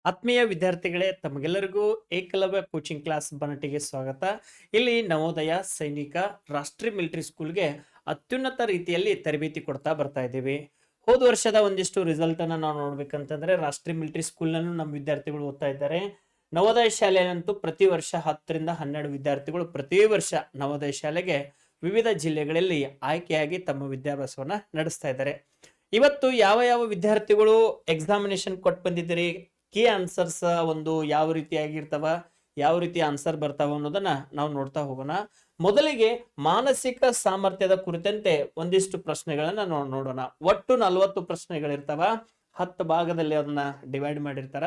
ಆತ್ಮೀಯ ವಿದ್ಯಾರ್ಥಿಗಳೇ, ತಮಗೆಲ್ಲರಿಗೂ ಏಕಲವ್ಯ ಕೋಚಿಂಗ್ ಕ್ಲಾಸ್ ಬನಟಿಗೆ ಸ್ವಾಗತ. ಇಲ್ಲಿ ನವೋದಯ ಸೈನಿಕ ರಾಷ್ಟ್ರೀಯ ಮಿಲಿಟರಿ ಸ್ಕೂಲ್ಗೆ ಅತ್ಯುನ್ನತ ರೀತಿಯಲ್ಲಿ ತರಬೇತಿ ಕೊಡ್ತಾ ಬರ್ತಾ ಇದ್ದೀವಿ. ಹೋದ ವರ್ಷದ ಒಂದಿಷ್ಟು ರಿಸಲ್ಟ್ ಅನ್ನ ನಾವು ನೋಡ್ಬೇಕಂತಂದ್ರೆ ರಾಷ್ಟ್ರೀಯ ಮಿಲಿಟರಿ ಸ್ಕೂಲ್ ನಲ್ಲೂ ನಮ್ಮ ವಿದ್ಯಾರ್ಥಿಗಳು ಓದ್ತಾ ಇದ್ದಾರೆ. ನವೋದಯ ಶಾಲೆಯಲ್ಲಂತೂ ಪ್ರತಿ ವರ್ಷ 10 ರಿಂದ 12 ವಿದ್ಯಾರ್ಥಿಗಳು ಪ್ರತಿ ವರ್ಷ ನವೋದಯ ಶಾಲೆಗೆ ವಿವಿಧ ಜಿಲ್ಲೆಗಳಲ್ಲಿ ಆಯ್ಕೆಯಾಗಿ ತಮ್ಮ ವಿದ್ಯಾಭ್ಯಾಸವನ್ನ ನಡೆಸ್ತಾ ಇದ್ದಾರೆ. ಇವತ್ತು ಯಾವ ಯಾವ ವಿದ್ಯಾರ್ಥಿಗಳು ಎಕ್ಸಾಮಿನೇಷನ್ ಕೊಟ್ಟು ಬಂದಿದ್ದೀರಿ, ಕೀ ಆನ್ಸರ್ಸ್ ಒಂದು ಯಾವ ರೀತಿಯಾಗಿರ್ತಾವ, ಯಾವ ರೀತಿ ಆನ್ಸರ್ ಬರ್ತಾವ ಅನ್ನೋದನ್ನ ನಾವು ನೋಡ್ತಾ ಹೋಗೋಣ. ಮೊದಲಿಗೆ ಮಾನಸಿಕ ಸಾಮರ್ಥ್ಯದ ಕುರಿತಂತೆ ಒಂದಿಷ್ಟು ಪ್ರಶ್ನೆಗಳನ್ನ ನೋಡೋಣ. ಒಟ್ಟು 40 ಪ್ರಶ್ನೆಗಳಿರ್ತಾವ. 10 ಭಾಗದಲ್ಲಿ ಅದನ್ನ ಡಿವೈಡ್ ಮಾಡಿರ್ತಾರ.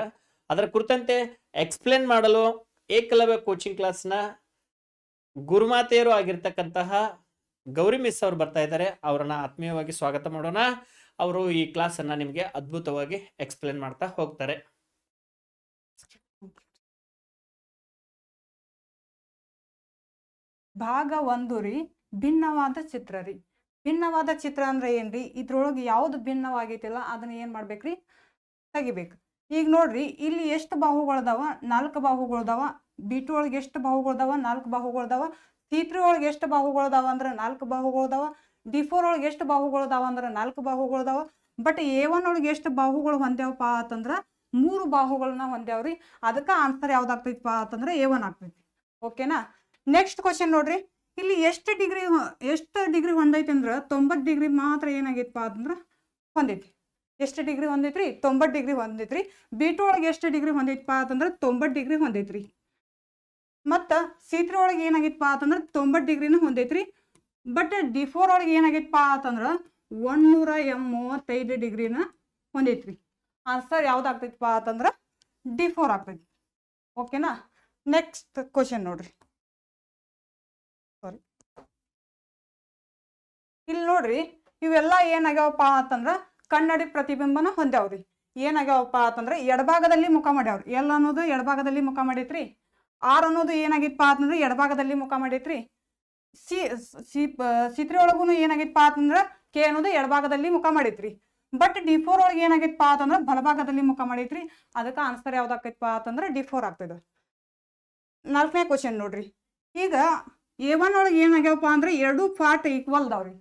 ಅದರ ಕುರಿತಂತೆ ಎಕ್ಸ್ಪ್ಲೇನ್ ಮಾಡಲು ಏಕಲವ್ಯ ಕೋಚಿಂಗ್ ಕ್ಲಾಸ್ನ ಗುರುಮಾತೆಯರು ಆಗಿರ್ತಕ್ಕಂತಹ ಗೌರಿ ಮಿಸ್ ಅವರು ಬರ್ತಾ ಇದ್ದಾರೆ. ಅವರನ್ನ ಆತ್ಮೀಯವಾಗಿ ಸ್ವಾಗತ ಮಾಡೋಣ. ಅವರು ಈ ಕ್ಲಾಸ್ ಅನ್ನ ನಿಮಗೆ ಅದ್ಭುತವಾಗಿ ಎಕ್ಸ್ಪ್ಲೇನ್ ಮಾಡ್ತಾ ಹೋಗ್ತಾರೆ. ಭಾಗ 1 ರೀ, ಭಿನ್ನವಾದ ಚಿತ್ರ ರೀ. ಭಿನ್ನವಾದ ಚಿತ್ರ ಅಂದ್ರೆ ಏನ್ರಿ, ಇದ್ರೊಳಗೆ ಯಾವ್ದು ಭಿನ್ನವಾಗೈತಿಲ್ಲ ಅದನ್ನ ಏನ್ ಮಾಡ್ಬೇಕ್ರಿ, ತೆಗಿಬೇಕು. ಈಗ ನೋಡ್ರಿ, ಇಲ್ಲಿ ಎಷ್ಟು ಬಾಹುಗಳದಾವ? 4 ಬಾಹುಗಳದಾವ. B2 ಒಳಗೆ ಎಷ್ಟು ಬಾಹುಗಳದಾವ? 4 ಬಾಹುಗಳದಾವ. C3 ಒಳಗೆ ಎಷ್ಟು ಬಾಹುಗಳದಾವ ಅಂದ್ರೆ 4 ಬಾಹುಗಳದಾವ. D4 ಒಳಗೆ ಎಷ್ಟು ಬಾಹುಗಳದಾವ ಅಂದ್ರೆ 4 ಬಾಹುಗಳದಾವ. ಬಟ್ A1 ಒಳಗೆ ಎಷ್ಟು ಬಾಹುಗಳು ಹೊಂದ್ಯಾವಪ್ಪ ಅಂತಂದ್ರ 3 ಬಾಹುಗಳನ್ನ ಹೊಂದ್ಯಾವ್ರಿ. ಅದಕ್ಕೆ ಆನ್ಸರ್ ಯಾವ್ದಾಗ್ತೈತಪ್ಪ ಅಂತಂದ್ರೆ A1 ಆಗ್ತೈತಿ. ಓಕೆನಾ? ನೆಕ್ಸ್ಟ್ ಕ್ವಶನ್ ನೋಡ್ರಿ, ಇಲ್ಲಿ ಎಷ್ಟು ಡಿಗ್ರಿ ಹೊಂದೈತಿ ಅಂದ್ರೆ 90 ಡಿಗ್ರಿ ಮಾತ್ರ ಏನಾಗೈತಪ್ಪ ಅಂತಂದ್ರೆ ಹೊಂದೈತಿ. ಎಷ್ಟು ಡಿಗ್ರಿ ಹೊಂದೈತ್ರಿ? 90 ಡಿಗ್ರಿ ಹೊಂದೈತ್ರಿ. B2 ಒಳಗೆ ಎಷ್ಟು ಡಿಗ್ರಿ ಹೊಂದೈತಪ್ಪ ಅಂತಂದ್ರೆ 90 ಡಿಗ್ರಿ ಹೊಂದೈತ್ರಿ. ಮತ್ತು C3 ಒಳಗೆ ಏನಾಗೈತಪ್ಪ ಅಂತಂದ್ರೆ 90 ಡಿಗ್ರಿನೂ ಹೊಂದೈತ್ರಿ. ಬಟ್ D4 ಒಳಗೆ ಏನಾಗೈತಪ್ಪ ಅಂತಂದ್ರೆ 135 ಡಿಗ್ರಿನ ಹೊಂದೈತ್ರಿ. ಆನ್ಸರ್ ಯಾವ್ದಾಗ್ತೈತಪ್ಪ ಅಂತಂದ್ರೆ D4 ಆಗ್ತೈತಿ. ಓಕೆನಾ? ನೆಕ್ಸ್ಟ್ ಕ್ವಶನ್ ನೋಡ್ರಿ, ಸಾರಿ, ಇಲ್ಲಿ ನೋಡ್ರಿ, ಇವೆಲ್ಲ ಏನಾಗ್ಯಾವಪ್ಪ ಅಂತಂದ್ರ ಕನ್ನಡಿ ಪ್ರತಿಬಿಂಬನ ಹೊಂದ್ಯಾವ್ರಿ. ಏನಾಗ್ಯಾವಪ್ಪ ಅಂತಂದ್ರೆ ಎಡಭಾಗದಲ್ಲಿ ಮುಖ ಮಾಡ್ಯಾವ್ರಿ. ಎಲ್ ಅನ್ನೋದು ಎಡಭಾಗದಲ್ಲಿ ಮುಖ ಮಾಡೈತ್ರಿ. ಆರ್ ಅನ್ನೋದು ಏನಾಗಿತ್ತಪ್ಪ ಅಂತಂದ್ರೆ ಎಡಭಾಗದಲ್ಲಿ ಮುಖ ಮಾಡೈತ್ರಿ. C3 ಒಳಗೂ ಏನಾಗಿತ್ತಪ್ಪ ಅಂತಂದ್ರೆ ಕೆ ಅನ್ನೋದು ಎಡಭಾಗದಲ್ಲಿ ಮುಖ ಮಾಡೈತ್ರಿ. ಬಟ್ D4 ಒಳಗೆ ಏನಾಗಿತ್ತಪ್ಪ ಅಂತಂದ್ರೆ ಬಲಭಾಗದಲ್ಲಿ ಮುಖ ಮಾಡೈತ್ರಿ. ಅದಕ್ಕೆ ಆನ್ಸರ್ ಯಾವ್ದಾಕೈತಪ್ಪ ಅಂತಂದ್ರೆ D4 ಆಗ್ತದ. 4ನೇ ಕ್ವಶನ್ ನೋಡ್ರಿ, ಈಗ A1 ಒಳಗೆ ಏನಾಗ್ಯಾವಪ್ಪ ಅಂದ್ರೆ 2 ಪಾರ್ಟ್ ಈಕ್ವಲ್ ದಾವ್ರಿ.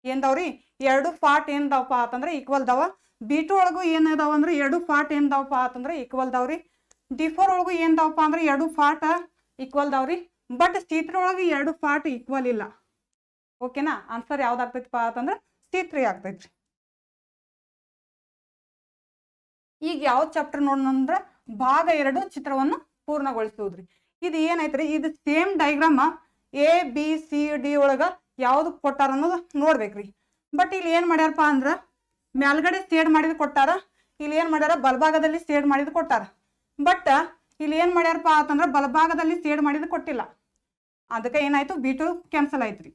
ಏನ್ದಾವ್ರಿ? 2 ಪಾರ್ಟ್ ಏನ್ದಾವಪ್ಪ ಅಂತಂದ್ರೆ ಈಕ್ವಲ್ ದಾವ. B2 ಒಳಗೂ ಏನದಾವ ಅಂದ್ರೆ 2 ಪಾರ್ಟ್ ಏನ್ದಾವಪ್ಪ ಅಂತಂದ್ರೆ ಈಕ್ವಲ್ ದಾವ್ರಿ. D4 ಒಳಗೂ ಏನ್ದಾವಪ್ಪ ಅಂದ್ರೆ 2 ಪಾರ್ಟ್ ಈಕ್ವಲ್ ದಾವ್ರಿ. ಬಟ್ C3 ಒಳಗೆ 2 ಪಾರ್ಟ್ ಈಕ್ವಲ್ ಇಲ್ಲ. ಓಕೆನಾ? ಆನ್ಸರ್ ಯಾವ್ದಾಗ್ತೈತಪ್ಪ ಅಂತಂದ್ರೆ C3 ಆಗ್ತೈತ್ರಿ. ಈಗ ಯಾವ ಚಾಪ್ಟರ್ ನೋಡೋಣ ಭಾಗ 2 ಚಿತ್ರವನ್ನು ಪೂರ್ಣಗೊಳಿಸುವುದ್ರಿ. ಇದು ಏನೈತ್ರಿ, ಇದು ಸೇಮ್ ಡೈಗ್ರಾಮ ABCD ಒಳಗ ಯಾವ್ದು ಕೊಟ್ಟಾರ ಅನ್ನೋದು ನೋಡ್ಬೇಕ್ರಿ. ಬಟ್ ಇಲ್ಲಿ ಏನ್ ಮಾಡ್ಯಾರಪ್ಪ ಅಂದ್ರ ಮೇಲ್ಗಡೆ ಸೇಡ್ ಮಾಡಿದ್ ಕೊಟ್ಟಾರ, ಇಲ್ಲಿ ಏನ್ ಮಾಡ್ಯಾರ ಬಲಭಾಗದಲ್ಲಿ ಸೇಡ್ ಮಾಡಿದ್ ಕೊಟ್ಟಾರ. ಬಟ್ ಇಲ್ಲಿ ಏನ್ ಮಾಡ್ಯಾರಪ್ಪ ಅಂತಂದ್ರ ಬಲಭಾಗದಲ್ಲಿ ಸೇಡ್ ಮಾಡಿದ್ ಕೊಟ್ಟಿಲ್ಲ. ಅದಕ್ಕೆ ಏನಾಯ್ತು, B2 ಕ್ಯಾನ್ಸಲ್ ಆಯ್ತ್ರಿ.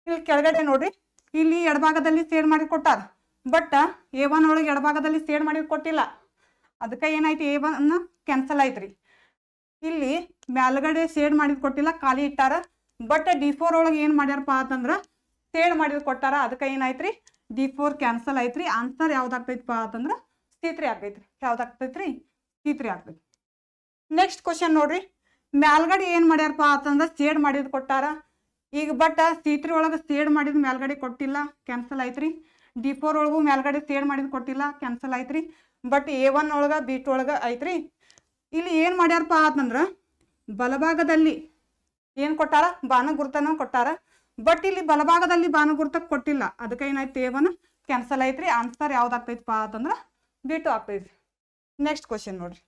ಇಲ್ಲಿ ಕೆಳಗಡೆ ನೋಡ್ರಿ, ಇಲ್ಲಿ ಎಡಭಾಗದಲ್ಲಿ ಸೇಡ್ ಮಾಡಿ ಕೊಟ್ಟಾರ. ಬಟ್ A1 ಒಳಗೆ ಎಡಭಾಗದಲ್ಲಿ ಸೇಡ್ ಮಾಡಿದ್ ಕೊಟ್ಟಿಲ್ಲ. ಅದಕ್ಕೆ ಏನಾಯ್ತು, A1 ಕ್ಯಾನ್ಸಲ್ ಆಯ್ತ್ರಿ. ಇಲ್ಲಿ ಮೇಲ್ಗಡೆ ಸೇಡ್ ಮಾಡಿದ್ ಕೊಟ್ಟಿಲ್ಲ, ಖಾಲಿ ಇಟ್ಟಾರ. ಬಟ್ D4 ಒಳಗೆ ಏನ್ ಮಾಡ್ಯಾರಪ್ಪ ಅಂತಂದ್ರ ಸೇಡ್ ಮಾಡಿದ್ ಕೊಟ್ಟಾರ. ಅದಕ್ಕೆ ಏನಾಯ್ತ್ರಿ, D4 ಕ್ಯಾನ್ಸಲ್ ಆಯ್ತ್ರಿ. ಆನ್ಸರ್ ಯಾವ್ದಾಗ್ತೈತಪ್ಪ ಅಂತಂದ್ರ C3 ಆಗ್ತೈತ್ರಿ. ಯಾವ್ದಾಗ್ತೈತ್ರಿ? C3 ಆಗ್ತೈತಿ. ನೆಕ್ಸ್ಟ್ ಕ್ವಶನ್ ನೋಡ್ರಿ, ಮೇಲ್ಗಡೆ ಏನ್ ಮಾಡ್ಯಾರಪ್ಪ ಅಂತಂದ್ರ ಸೇಡ್ ಮಾಡಿದ್ ಕೊಟ್ಟಾರ. ಈಗ ಬಟ್ C3 ಒಳಗೆ ಸೇಡ್ ಮಾಡಿದ್ ಮೇಲ್ಗಡೆ ಕೊಟ್ಟಿಲ್ಲ, ಕ್ಯಾನ್ಸಲ್ ಆಯ್ತ್ರಿ. D4 ಒಳಗೂ ಮೇಲ್ಗಡೆ ಸೇಡ್ ಮಾಡಿದ್ ಕೊಟ್ಟಿಲ್ಲ, ಕ್ಯಾನ್ಸಲ್ ಆಯ್ತ್ರಿ. ಬಟ್ A1 ಒಳಗ B2 ಒಳಗ ಐತ್ರಿ. ಇಲ್ಲಿ ಏನ್ ಮಾಡ್ಯಾರಪ್ಪ ಅಂತಂದ್ರ ಬಲಭಾಗದಲ್ಲಿ ಏನ್ ಕೊಟ್ಟಾರ, ಬಾಣಗುರ್ತನ ಕೊಟ್ಟಾರ. ಬಟ್ ಇಲ್ಲಿ ಬಲಭಾಗದಲ್ಲಿ ಬಾಣಗುರ್ತ ಕೊಟ್ಟಿಲ್ಲ. ಅದಕ್ಕೆ ಏನಾಯ್ತು, A1 ಕ್ಯಾನ್ಸಲ್ ಐತ್ರಿ. ಆನ್ಸರ್ ಯಾವ್ದಾಗ್ತೈತಪ್ಪ ಅಂತಂದ್ರ B2 ಆಗ್ತೈತಿ. ನೆಕ್ಸ್ಟ್ ಕ್ವಶನ್ ನೋಡ್ರಿ,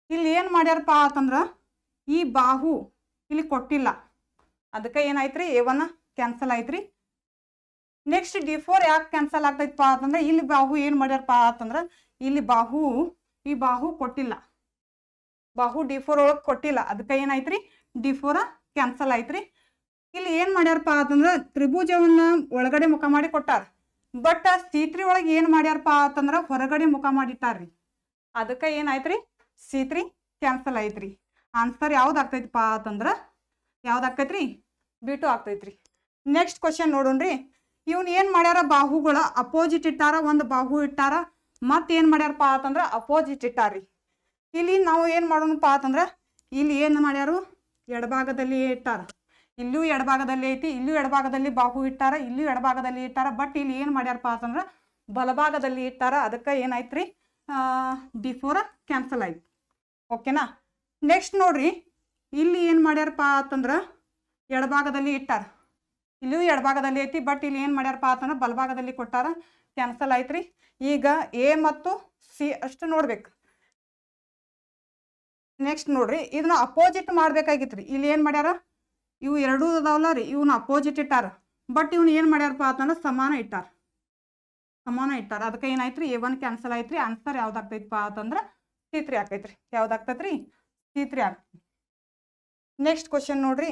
ಇಲ್ಲಿ ಏನ್ ಮಾಡ್ಯಾರಪ್ಪ ಅಂತಂದ್ರ ಈ ಬಾಹು ಇಲ್ಲಿ ಕೊಟ್ಟಿಲ್ಲ. ಅದಕ್ಕೆ ಏನಾಯ್ತ್ರಿ, A1 ಕ್ಯಾನ್ಸಲ್ ಆಯ್ತ್ರಿ. ನೆಕ್ಸ್ಟ್ D4 ಯಾಕೆ ಕ್ಯಾನ್ಸಲ್ ಆಗ್ತೈತಪ್ಪ ಅಂತಂದ್ರೆ ಇಲ್ಲಿ ಬಾಹು ಏನ್ ಮಾಡ್ಯಾರಪ್ಪ ಅಂತಂದ್ರ ಇಲ್ಲಿ ಈ ಬಾಹು ಕೊಟ್ಟಿಲ್ಲ. ಬಾಹು D4 ಒಳಗೆ ಕೊಟ್ಟಿಲ್ಲ. ಅದಕ್ಕೆ ಏನಾಯ್ತ್ರಿ, D4 ಕ್ಯಾನ್ಸಲ್ ಆಯ್ತ್ರಿ. ಇಲ್ಲಿ ಏನ್ ಮಾಡ್ಯಾರಪ್ಪ ಅಂತಂದ್ರ ತ್ರಿಭುಜವನ್ನ ಒಳಗಡೆ ಮುಖ ಮಾಡಿ ಕೊಟ್ಟಾರ. ಬಟ್ C3 ಒಳಗೆ ಏನ್ ಮಾಡ್ಯಾರಪ್ಪ ಅಂತಂದ್ರ ಹೊರಗಡೆ ಮುಖ ಮಾಡಿಟ್ಟಾರ್ರಿ. ಅದಕ್ಕೆ ಏನಾಯ್ತ್ರಿ, C3 ಕ್ಯಾನ್ಸಲ್ ಆಯ್ತ್ರಿ. ಆನ್ಸರ್ ಯಾವ್ದಾಗ್ತೈತಪ್ಪ ಅಂತಂದ್ರ ಯಾವ್ದಾಗ್ತೈತ್ರಿ, B2 ಆಗ್ತೈತ್ರಿ. ನೆಕ್ಸ್ಟ್ ಕ್ವಶನ್ ನೋಡೋಣ್ರಿ, ಇವನ್ ಏನ್ ಮಾಡ್ಯಾರ, ಬಾಹುಗಳ ಅಪೋಸಿಟ್ ಇಟ್ಟಾರ. ಒಂದು ಬಾಹು ಇಟ್ಟಾರ, ಮತ್ತೆ ಏನ್ ಮಾಡ್ಯಾರಪ್ಪ ಅಂತಂದ್ರ ಅಪೋಸಿಟ್ ಇಟ್ಟಾರ್ರಿ. ಇಲ್ಲಿ ನಾವು ಏನ್ ಮಾಡೋಣಪ್ಪ ಅಂತಂದ್ರ ಇಲ್ಲಿ ಏನ್ ಮಾಡ್ಯಾರು ಎಡಭಾಗದಲ್ಲಿ ಇಟ್ಟಾರ, ಇಲ್ಲೂ ಎಡಭಾಗದಲ್ಲಿ ಐತಿ, ಇಲ್ಲೂ ಎಡಭಾಗದಲ್ಲಿ ಬಾಹು ಇಟ್ಟಾರ, ಇಲ್ಲೂ ಎಡಭಾಗದಲ್ಲಿ ಇಟ್ಟಾರ. ಬಟ್ ಇಲ್ಲಿ ಏನ್ ಮಾಡ್ಯಾರಪ್ಪ ಅಂತಂದ್ರ ಬಲಭಾಗದಲ್ಲಿ ಇಟ್ಟಾರ. ಅದಕ್ಕೆ ಏನಾಯ್ತ್ರಿ D4 ಕ್ಯಾನ್ಸಲ್ ಆಯ್ತು. ಓಕೆನಾ. ನೆಕ್ಸ್ಟ್ ನೋಡ್ರಿ ಇಲ್ಲಿ ಏನ್ ಮಾಡ್ಯಾರಪ್ಪ ಅಂತಂದ್ರ ಎಡಭಾಗದಲ್ಲಿ ಇಟ್ಟಾರ, ಇಲ್ಲೂ ಎಡಭಾಗದಲ್ಲಿ ಐತಿ. ಬಟ್ ಇಲ್ಲಿ ಏನ್ ಮಾಡ್ಯಾರಪ್ಪ ಅಂತಂದ್ರ ಬಲಭಾಗದಲ್ಲಿ ಕೊಟ್ಟಾರ, ಕ್ಯಾನ್ಸಲ್ ಆಯ್ತ್ರಿ. ಈಗ ಎ ಮತ್ತು ಸಿ ಅಷ್ಟು ನೋಡ್ಬೇಕು. ನೆಕ್ಸ್ಟ್ ನೋಡ್ರಿ ಇದನ್ನ ಅಪೋಸಿಟ್ ಮಾಡ್ಬೇಕಾಗಿತ್ರಿ. ಇಲ್ಲಿ ಏನ್ ಮಾಡ್ಯಾರ ಇವು ಎರಡೂ ಅದಾವಲ್ಲ ರೀ, ಇವನ್ನ ಅಪೋಸಿಟ್ ಇಟ್ಟಾರ. ಬಟ್ ಇವ್ನ ಏನ್ ಮಾಡ್ಯಾರಪ್ಪ ಅಂತಂದ್ರ ಸಮಾನ ಇಟ್ಟಾರ, ಸಮಾನ ಇಟ್ಟಾರ. ಅದಕ್ಕೆ ಏನಾಯ್ತ್ರಿ A1 ಕ್ಯಾನ್ಸಲ್ ಆಯ್ತ್ರಿ. ಆನ್ಸರ್ ಯಾವ್ದಾಗ್ತೈತಪ್ಪ ಅಂತಂದ್ರ C3 ಆಕೈತ್ರಿ. ಯಾವ್ದಾಗ್ತೈತ್ರಿ C3 ಆಗ್ತೈತಿ. ನೆಕ್ಸ್ಟ್ ಕ್ವಶನ್ ನೋಡ್ರಿ,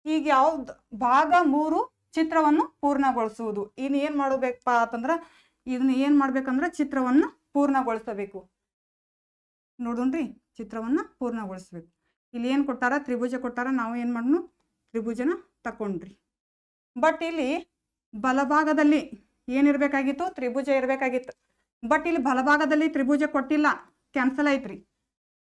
ಈಗ ಯಾವ್ದು ಭಾಗ 3 ಚಿತ್ರವನ್ನು ಪೂರ್ಣಗೊಳಿಸುವುದು. ಇನ್ನು ಏನ್ ಮಾಡಬೇಕಪ್ಪ ಅಂತಂದ್ರ ಇದನ್ನ ಏನ್ ಮಾಡ್ಬೇಕಂದ್ರ ಚಿತ್ರವನ್ನ ಪೂರ್ಣಗೊಳಿಸಬೇಕು. ನೋಡೋಣ್ರಿ, ಚಿತ್ರವನ್ನ ಪೂರ್ಣಗೊಳಿಸ್ಬೇಕು. ಇಲ್ಲಿ ಏನ್ ಕೊಟ್ಟಾರ ತ್ರಿಭುಜ ಕೊಟ್ಟಾರ, ನಾವು ಏನ್ ಮಾಡೋಣ ತ್ರಿಭುಜನ ತಕೊಂಡ್ರಿ. ಬಟ್ ಇಲ್ಲಿ ಬಲಭಾಗದಲ್ಲಿ ಏನಿರ್ಬೇಕಾಗಿತ್ತು ತ್ರಿಭುಜ ಇರ್ಬೇಕಾಗಿತ್ತು. ಬಟ್ ಇಲ್ಲಿ ಬಲಭಾಗದಲ್ಲಿ ತ್ರಿಭುಜ ಕೊಟ್ಟಿಲ್ಲ, ಕ್ಯಾನ್ಸಲ್ ಐತ್ರಿ.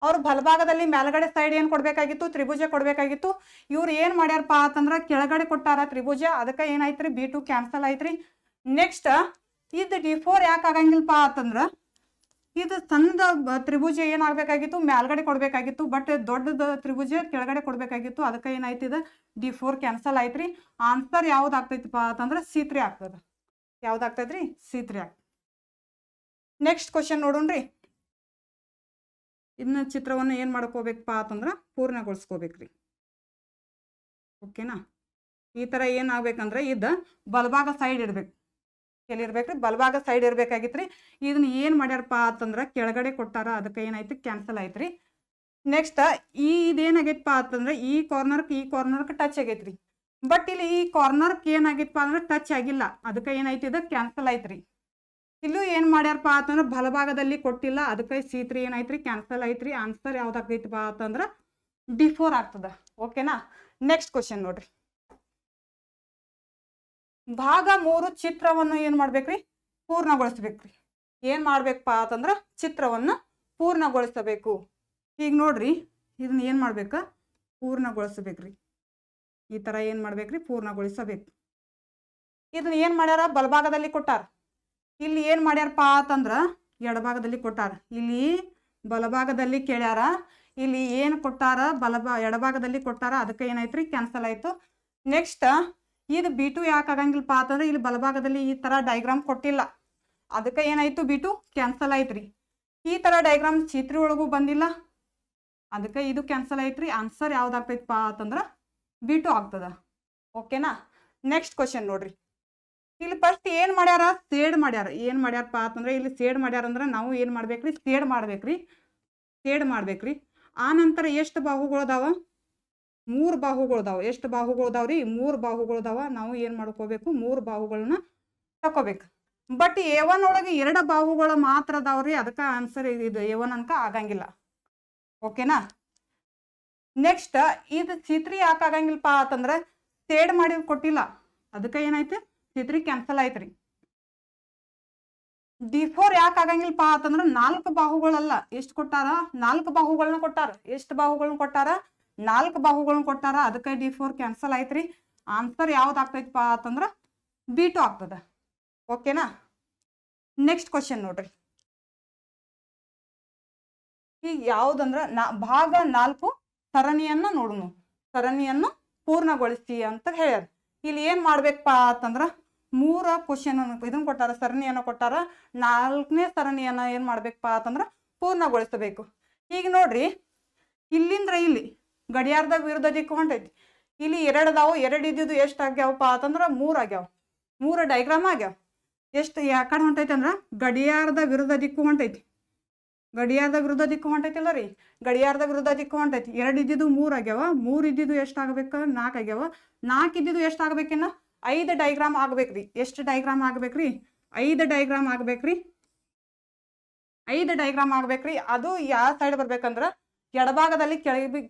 ಅವ್ರು ಬಲಭಾಗದಲ್ಲಿ ಮೇಲ್ಗಡೆ ಸೈಡ್ ಏನ್ ಕೊಡ್ಬೇಕಾಗಿತ್ತು ತ್ರಿಭುಜ ಕೊಡ್ಬೇಕಾಗಿತ್ತು. ಇವ್ರು ಏನ್ ಮಾಡ್ಯಾರಪ್ಪ ಅಂತಂದ್ರ ಕೆಳಗಡೆ ಕೊಟ್ಟಾರ ತ್ರಿಭುಜ. ಅದಕ್ಕೆ ಏನಾಯ್ತ್ರಿ B2 ಕ್ಯಾನ್ಸಲ್ ಆಯ್ತ್ರಿ. ನೆಕ್ಸ್ಟ್ ಇದು D4 ಯಾಕೆ ಆಗಂಗಿಲ್ಲಪ್ಪ ಅಂತಂದ್ರ ಇದು ಸಣ್ಣದ ತ್ರಿಭುಜ ಏನಾಗಬೇಕಾಗಿತ್ತು ಮೇಲ್ಗಡೆ ಕೊಡ್ಬೇಕಾಗಿತ್ತು. ಬಟ್ ದೊಡ್ಡದ ತ್ರಿಭುಜ ಕೆಳಗಡೆ ಕೊಡ್ಬೇಕಾಗಿತ್ತು. ಅದಕ್ಕೆ ಏನಾಯ್ತು ಇದು D4 ಕ್ಯಾನ್ಸಲ್ ಆಯ್ತ್ರಿ. ಆನ್ಸರ್ ಯಾವ್ದಾಗ್ತೈತಿಪ್ಪ ಅಂತಂದ್ರ C3 ಆಗ್ತದ. ಯಾವ್ದಾಗ್ತೈತ್ರಿ C3 ಆಗ್ತದೆ. ನೆಕ್ಸ್ಟ್ ಕ್ವಶನ್ ನೋಡೋಣ್ರಿ. ಇನ್ನು ಚಿತ್ರವನ್ನು ಏನ್ ಮಾಡ್ಕೋಬೇಕಪ್ಪ ಅಂತಂದ್ರ ಪೂರ್ಣಗೊಳಿಸ್ಕೋಬೇಕ್ರಿ. ಓಕೆನಾ. ಈ ತರ ಏನಾಗ್ಬೇಕಂದ್ರೆ ಇದು ಬಲಭಾಗ ಸೈಡ್ ಇರ್ಬೇಕು. ಎಲ್ಲಿರ್ಬೇಕ್ರಿ ಬಲಭಾಗ ಸೈಡ್ ಇರ್ಬೇಕಾಗಿತ್ರಿ. ಇದನ್ನ ಏನ್ ಮಾಡ್ಯಾರಪ್ಪ ಅಂತಂದ್ರ ಕೆಳಗಡೆ ಕೊಟ್ಟಾರ. ಅದಕ್ಕೆ ಏನಾಯ್ತು ಕ್ಯಾನ್ಸಲ್ ಆಯ್ತ್ರಿ. ನೆಕ್ಸ್ಟ್ ಇದೇನಾಗೈತಪ್ಪ ಅಂತಂದ್ರ ಈ ಕಾರ್ನರ್ಕ್ ಟಚ್ ಆಗೈತ್ರಿ. ಬಟ್ ಇಲ್ಲಿ ಈ ಕಾರ್ನರ್ಕ್ ಏನಾಗೈತಪ್ಪ ಅಂದ್ರೆ ಟಚ್ ಆಗಿಲ್ಲ. ಅದಕ್ಕೆ ಏನಾಯ್ತು ಇದು ಕ್ಯಾನ್ಸಲ್ ಆಯ್ತ್ರಿ. ಇಲ್ಲೂ ಏನ್ ಮಾಡ್ಯಾರಪ್ಪ ಅಂತಂದ್ರ ಬಲಭಾಗದಲ್ಲಿ ಕೊಟ್ಟಿಲ್ಲ. ಅದಕ್ಕೆ C3 ಏನಾಯ್ತ್ರಿ ಕ್ಯಾನ್ಸಲ್ ಆಯ್ತ್ರಿ. ಆನ್ಸರ್ ಯಾವ್ದಾಗ್ತೈತಪ್ಪ ಅಂತಂದ್ರ D4 ಆಗ್ತದ. ಓಕೆನಾ. ನೆಕ್ಸ್ಟ್ ಕ್ವಶನ್ ನೋಡ್ರಿ, ಭಾಗ 3 ಚಿತ್ರವನ್ನು ಏನ್ ಮಾಡ್ಬೇಕ್ರಿ ಪೂರ್ಣಗೊಳಿಸ್ಬೇಕ್ರಿ. ಏನ್ ಮಾಡ್ಬೇಕಪ್ಪ ಅಂತಂದ್ರ ಚಿತ್ರವನ್ನ ಪೂರ್ಣಗೊಳಿಸಬೇಕು. ಈಗ ನೋಡ್ರಿ ಇದನ್ನ ಏನ್ ಮಾಡ್ಬೇಕ ಪೂರ್ಣಗೊಳಿಸಬೇಕ್ರಿ. ಈ ತರ ಏನ್ ಮಾಡ್ಬೇಕ್ರಿ ಪೂರ್ಣಗೊಳಿಸಬೇಕು. ಇದನ್ನ ಏನ್ ಮಾಡ್ಯಾರ ಬಲಭಾಗದಲ್ಲಿ ಕೊಟ್ಟಾರ. ಇಲ್ಲಿ ಏನ್ ಮಾಡ್ಯಾರಪ್ಪ ಅಂತಂದ್ರ ಎಡಭಾಗದಲ್ಲಿ ಕೊಟ್ಟಾರ. ಇಲ್ಲಿ ಬಲಭಾಗದಲ್ಲಿ ಕೇಳ್ಯಾರ. ಇಲ್ಲಿ ಏನ್ ಕೊಟ್ಟಾರ ಎಡಭಾಗದಲ್ಲಿ ಕೊಟ್ಟಾರ. ಅದಕ್ಕೆ ಏನಾಯ್ತ್ರಿ ಕ್ಯಾನ್ಸಲ್ ಆಯ್ತು. ನೆಕ್ಸ್ಟ್ ಇದು B2 ಯಾಕೆ ಆಗಂಗಿಲ್ಲಪ್ಪ ಅಂತಂದ್ರೆ ಇಲ್ಲಿ ಬಲಭಾಗದಲ್ಲಿ ಈ ತರ ಡೈಗ್ರಾಮ್ ಕೊಟ್ಟಿಲ್ಲ. ಅದಕ್ಕೆ ಏನಾಯ್ತು B2 ಕ್ಯಾನ್ಸಲ್ ಆಯ್ತ್ರಿ. ಈ ತರ ಡೈಗ್ರಾಮ್ C3 ಒಳಗೂ ಬಂದಿಲ್ಲ. ಅದಕ್ಕೆ ಇದು ಕ್ಯಾನ್ಸಲ್ ಆಯ್ತ್ರಿ. ಆನ್ಸರ್ ಯಾವ್ದಾಗ್ತೈತಪ್ಪ ಅಂತಂದ್ರ B2 ಆಗ್ತದ. ಓಕೆನಾ. ನೆಕ್ಸ್ಟ್ ಕ್ವಶನ್ ನೋಡ್ರಿ, ಇಲ್ಲಿ ಫಸ್ಟ್ ಏನ್ ಮಾಡ್ಯಾರ ಸೇಡ್ ಮಾಡ್ಯಾರ. ಏನ್ ಮಾಡ್ಯಾರಪ್ಪ ಅಂತಂದ್ರೆ ಇಲ್ಲಿ ಸೇಡ್ ಮಾಡ್ಯಾರ ಅಂದ್ರೆ ನಾವು ಏನ್ ಮಾಡ್ಬೇಕ್ರಿ ಸೇಡ್ ಮಾಡ್ಬೇಕ್ರಿ. ಆ ನಂತರ ಎಷ್ಟು ಬಾಹುಗಳದಾವ 3 ಬಾಹುಗಳದಾವ. ಎಷ್ಟು ಬಾಹುಗಳದಾವ್ರಿ 3 ಬಾಹುಗಳದಾವ. ನಾವು ಏನ್ ಮಾಡ್ಕೋಬೇಕು 3 ಬಾಹುಗಳನ್ನ ತಕೋಬೇಕು. ಬಟ್ A1 ಒಳಗೆ 2 ಬಾಹುಗಳು ಮಾತ್ರ ಅದಾವ್ರಿ. ಅದಕ್ಕೆ ಆನ್ಸರ್ ಇದು A1 ಅನ್ಕ ಆಗಂಗಿಲ್ಲ. ಓಕೆನಾ. ನೆಕ್ಸ್ಟ್ ಇದು C3 ಯಾಕೆ ಆಗಂಗಿಲ್ಲಪ್ಪ ಅಂತಂದ್ರೆ ಸೇಡ್ ಮಾಡಿದ್ ಕೊಟ್ಟಿಲ್ಲ. ಅದಕ್ಕೆ ಏನಾಯ್ತು C3 ಕ್ಯಾನ್ಸಲ್ ಆಯ್ತ್ರಿ. D4 ಯಾಕೆ ಆಗಂಗಿಲ್ಲಪ್ಪ ಅಂತಂದ್ರ 4 ಬಾಹುಗಳಲ್ಲ. ಎಷ್ಟು ಕೊಟ್ಟಾರ 4 ಬಾಹುಗಳನ್ನ ಕೊಟ್ಟಾರ. ಎಷ್ಟು ಬಾಹುಗಳನ್ನ ಕೊಟ್ಟಾರ 4 ಬಾಹುಗಳನ್ನ ಕೊಟ್ಟಾರ. ಅದಕ್ಕೆ D4 ಕ್ಯಾನ್ಸಲ್ ಆಯ್ತ್ರಿ. ಆನ್ಸರ್ ಯಾವ್ದಾಗ್ತೈತಪ್ಪ ಅಂತಂದ್ರ B2 ಆಗ್ತದ. ಓಕೆನಾ. ನೆಕ್ಸ್ಟ್ ಕ್ವಶನ್ ನೋಡ್ರಿ, ಈಗ ಯಾವ್ದಂದ್ರ ಭಾಗ 4 ಸರಣಿಯನ್ನ ನೋಡೋಣ. ಸರಣಿಯನ್ನು ಪೂರ್ಣಗೊಳಿಸಿ ಅಂತ ಹೇಳ್ಯಾರ. ಇಲ್ಲಿ ಏನ್ ಮಾಡ್ಬೇಕಪ್ಪ ಅಂತಂದ್ರ 3 ಕ್ವಶನ್ ಇದನ್ನ ಕೊಟ್ಟಾರ, ಸರಣಿಯನ್ನ ಕೊಟ್ಟಾರ. 4ನೇ ಸರಣಿಯನ್ನ ಏನ್ ಮಾಡ್ಬೇಕಪ್ಪ ಅಂತಂದ್ರ ಪೂರ್ಣಗೊಳಿಸಬೇಕು. ಈಗ ನೋಡ್ರಿ ಇಲ್ಲಿಂದ್ರ ಇಲ್ಲಿ ಗಡಿಯಾರದ ವಿರುದ್ಧ ದಿಕ್ಕು ಹೊಂಟೈತಿ. ಇಲ್ಲಿ 2 ಅದಾವು. 2 ಇದ್ದಿದ್ದು ಎಷ್ಟು ಆಗ್ಯಾವಪ್ಪ ಅಂತಂದ್ರ 3 ಆಗ್ಯಾವ. 3 ಡೈಗ್ರಾಮ್ ಆಗ್ಯಾವ. ಎಷ್ಟು ಯಾಕಡೆ ಹೊಂಟೈತಿ ಅಂದ್ರ ಗಡಿಯಾರದ ವಿರುದ್ಧ ದಿಕ್ಕು ಹೊಂಟೈತಿ. ಗಡಿಯಾರದ ವಿರುದ್ಧ ದಿಕ್ಕು ಹೊಂಟೈತಿಲ್ಲ ರೀ, ಗಡಿಯಾರದ ವಿರುದ್ಧ ದಿಕ್ಕು ಹೊಂಟೈತಿ. 2 ಇದ್ದಿದ್ದು 3 ಆಗ್ಯಾವ. 3 ಇದ್ದಿದ್ದು ಎಷ್ಟು ಆಗ್ಬೇಕ 4 ಆಗ್ಯಾವ. 4 ಇದ್ದಿದ್ದು ಎಷ್ಟು ಆಗ್ಬೇಕಿನ್ನ 5 ಡೈಗ್ರಾಮ್ ಆಗ್ಬೇಕ್ರಿ. ಎಷ್ಟು ಡೈಗ್ರಾಮ್ ಆಗ್ಬೇಕ್ರಿ 5 ಡೈಗ್ರಾಮ್ ಆಗ್ಬೇಕ್ರಿ. 5 ಡೈಗ್ರಾಮ್ ಆಗ್ಬೇಕ್ರಿ. ಅದು ಯಾವ ಸೈಡ್ ಬರ್ಬೇಕಂದ್ರ ಎಡಭಾಗದಲ್ಲಿ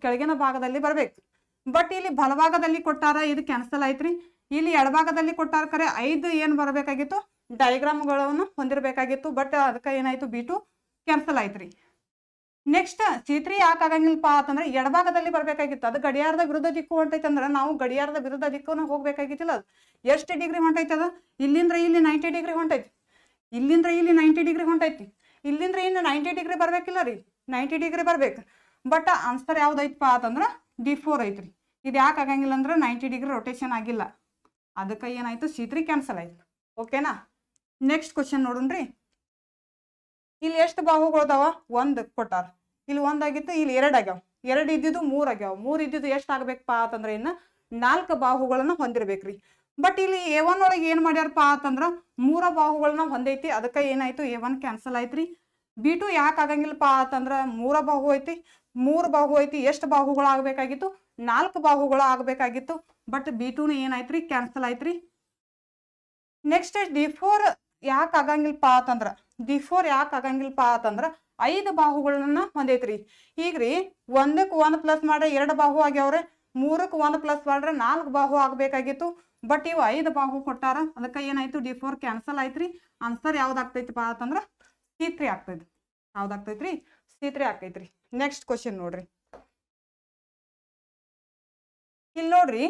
ಕೆಳಗಿನ ಭಾಗದಲ್ಲಿ ಬರ್ಬೇಕು. ಬಟ್ ಇಲ್ಲಿ ಬಲಭಾಗದಲ್ಲಿ ಕೊಟ್ಟಾರ. ಇದು ಕ್ಯಾನ್ಸಲ್ ಆಯ್ತ್ರಿ. ಇಲ್ಲಿ ಎಡಭಾಗದಲ್ಲಿ ಕೊಟ್ಟಾರ. ಕರೆ 5 ಏನ್ ಬರ್ಬೇಕಾಗಿತ್ತು ಡಯಾಗ್ರಾಮ್ಗಳನ್ನು ಹೊಂದಿರಬೇಕಾಗಿತ್ತು. ಬಟ್ ಅದಕ್ಕೆ ಏನಾಯ್ತು, B2 ಕ್ಯಾನ್ಸಲ್ ಆಯ್ತು ರೀ. ನೆಕ್ಸ್ಟ್ C3 ಯಾಕೆ ಆಗಂಗಿಲ್ಲಪ್ಪ ಅಂತಂದ್ರೆ ಎಡಭಾಗದಲ್ಲಿ ಬರ್ಬೇಕಾಗಿತ್ತು. ಅದು ಗಡಿಯಾರದ ವಿರುದ್ಧ ದಿಕ್ಕು ಹೊಂಟೈತೆ ಅಂದ್ರೆ ನಾವು ಗಡಿಯಾರದ ವಿರುದ್ಧ ದಿಕ್ಕನ್ನು ಹೋಗ್ಬೇಕಾಗಿತ್ತಿಲ್ಲ. ಅದು ಎಷ್ಟು ಡಿಗ್ರಿ ಹೊಂಟೈತೆ, ಅದು ಇಲ್ಲಿಂದ ಇಲ್ಲಿ 90 ಡಿಗ್ರಿ ಹೊಂಟೈತಿ, ಇಲ್ಲಿಂದ ಇಲ್ಲಿ 90 ಡಿಗ್ರಿ ಹೊಂಟೈತಿ, ಇಲ್ಲಿಂದ ಇನ್ನು 90 ಡಿಗ್ರಿ ಬರ್ಬೇಕಿಲ್ಲ ರೀ, 90 ಡಿಗ್ರಿ ಬರ್ಬೇಕು. ಬಟ್ ಆನ್ಸರ್ ಯಾವ್ದೈತಪ್ಪ ಅಂತಂದ್ರೆ D4 ಐತ್ರಿ. ಇದು ಯಾಕೆ ಆಗಂಗಿಲ್ಲ ಅಂದ್ರೆ 90 ಡಿಗ್ರಿ ರೊಟೇಷನ್ ಆಗಿಲ್ಲ, ಅದಕ್ಕೆ ಏನಾಯ್ತು, C3 ಕ್ಯಾನ್ಸಲ್ ಆಯ್ತು. ಓಕೆನಾ. ನೆಕ್ಸ್ಟ್ ಕ್ವಶನ್ ನೋಡೋಣ್ರಿ. ಇಲ್ಲಿ ಎಷ್ಟು ಬಾಹುಗಳು ಅದಾವ, ಒಂದು ಕೊಟ್ಟಾರ, ಇಲ್ಲಿ ಒಂದಾಗಿತ್ತು, ಇಲ್ಲಿ 2 ಆಗ್ಯಾವ, 2 ಇದ್ದಿದ್ದು 3 ಆಗ್ಯಾವ, 3 ಇದ್ದಿದ್ದು ಎಷ್ಟು ಆಗ್ಬೇಕಪ್ಪ ಅಂತಂದ್ರೆ ಇನ್ನು 4 ಬಾಹುಗಳನ್ನ ಹೊಂದಿರ್ಬೇಕ್ರಿ. ಬಟ್ ಇಲ್ಲಿ A1 ಒಳಗೆ ಏನು ಮಾಡ್ಯಾರಪ್ಪ ಅಂತಂದ್ರೆ 3 ಬಾಹುಗಳನ್ನ ಹೊಂದೈತಿ, ಅದಕ್ಕೆ ಏನಾಯ್ತು, A1 ಕ್ಯಾನ್ಸಲ್ ಆಯ್ತ್ರಿ. B2 ಯಾಕೆ ಆಗಂಗಿಲ್ಲಪ್ಪ ಅಂತಂದ್ರೆ 3 ಬಾಹು ಐತಿ, 3 ಬಾಹು ಐತಿ, ಎಷ್ಟು ಬಾಹುಗಳು ಆಗ್ಬೇಕಾಗಿತ್ತು, 4 ಬಾಹುಗಳು ಆಗ್ಬೇಕಾಗಿತ್ತು. ಬಟ್ B2 ಏನಾಯ್ತ್ರಿ, ಕ್ಯಾನ್ಸಲ್ ಆಯ್ತ್ರಿ. ನೆಕ್ಸ್ಟ್ D4 ಯಾಕೆ ಆಗಂಗಿಲ್ಲಪ್ಪ ಅಂತಂದ್ರೆ D4 ಯಾಕೆ ಆಗಂಗಿಲ್ಲಪ್ಪ ಅಂತಂದ್ರೆ 5 ಬಾಹುಗಳನ್ನ ಹೊಂದೈತ್ರಿ. ಈಗ್ರಿ 1ಕ್ಕೆ 1 ಪ್ಲಸ್ ಮಾಡ್ರೆ 2 ಬಾಹು ಆಗ್ಯಾವ್ರೆ, 3ಕ್ಕೆ 1 ಪ್ಲಸ್ ಮಾಡ್ರೆ 4 ಬಾಹು ಆಗ್ಬೇಕಾಗಿತ್ತು. ಬಟ್ ಇವು 5 ಬಾಹು ಕೊಟ್ಟಾರ, ಅದಕ್ಕೆ ಏನಾಯ್ತು, D4 ಕ್ಯಾನ್ಸಲ್ ಆಯ್ತ್ರಿ. ಆನ್ಸರ್ ಯಾವ್ದಾಗ್ತೈತಿಪ್ಪ ಅಂತಂದ್ರೆ C3 ಆಗ್ತೈತಿ. ಯಾವ್ದಾಗ್ತೈತ್ರಿ, C3 ಆಗ್ತೈತ್ರಿ. ನೆಕ್ಸ್ಟ್ ಕ್ವಶನ್ ನೋಡ್ರಿ. ಇಲ್ಲಿ ನೋಡ್ರಿ,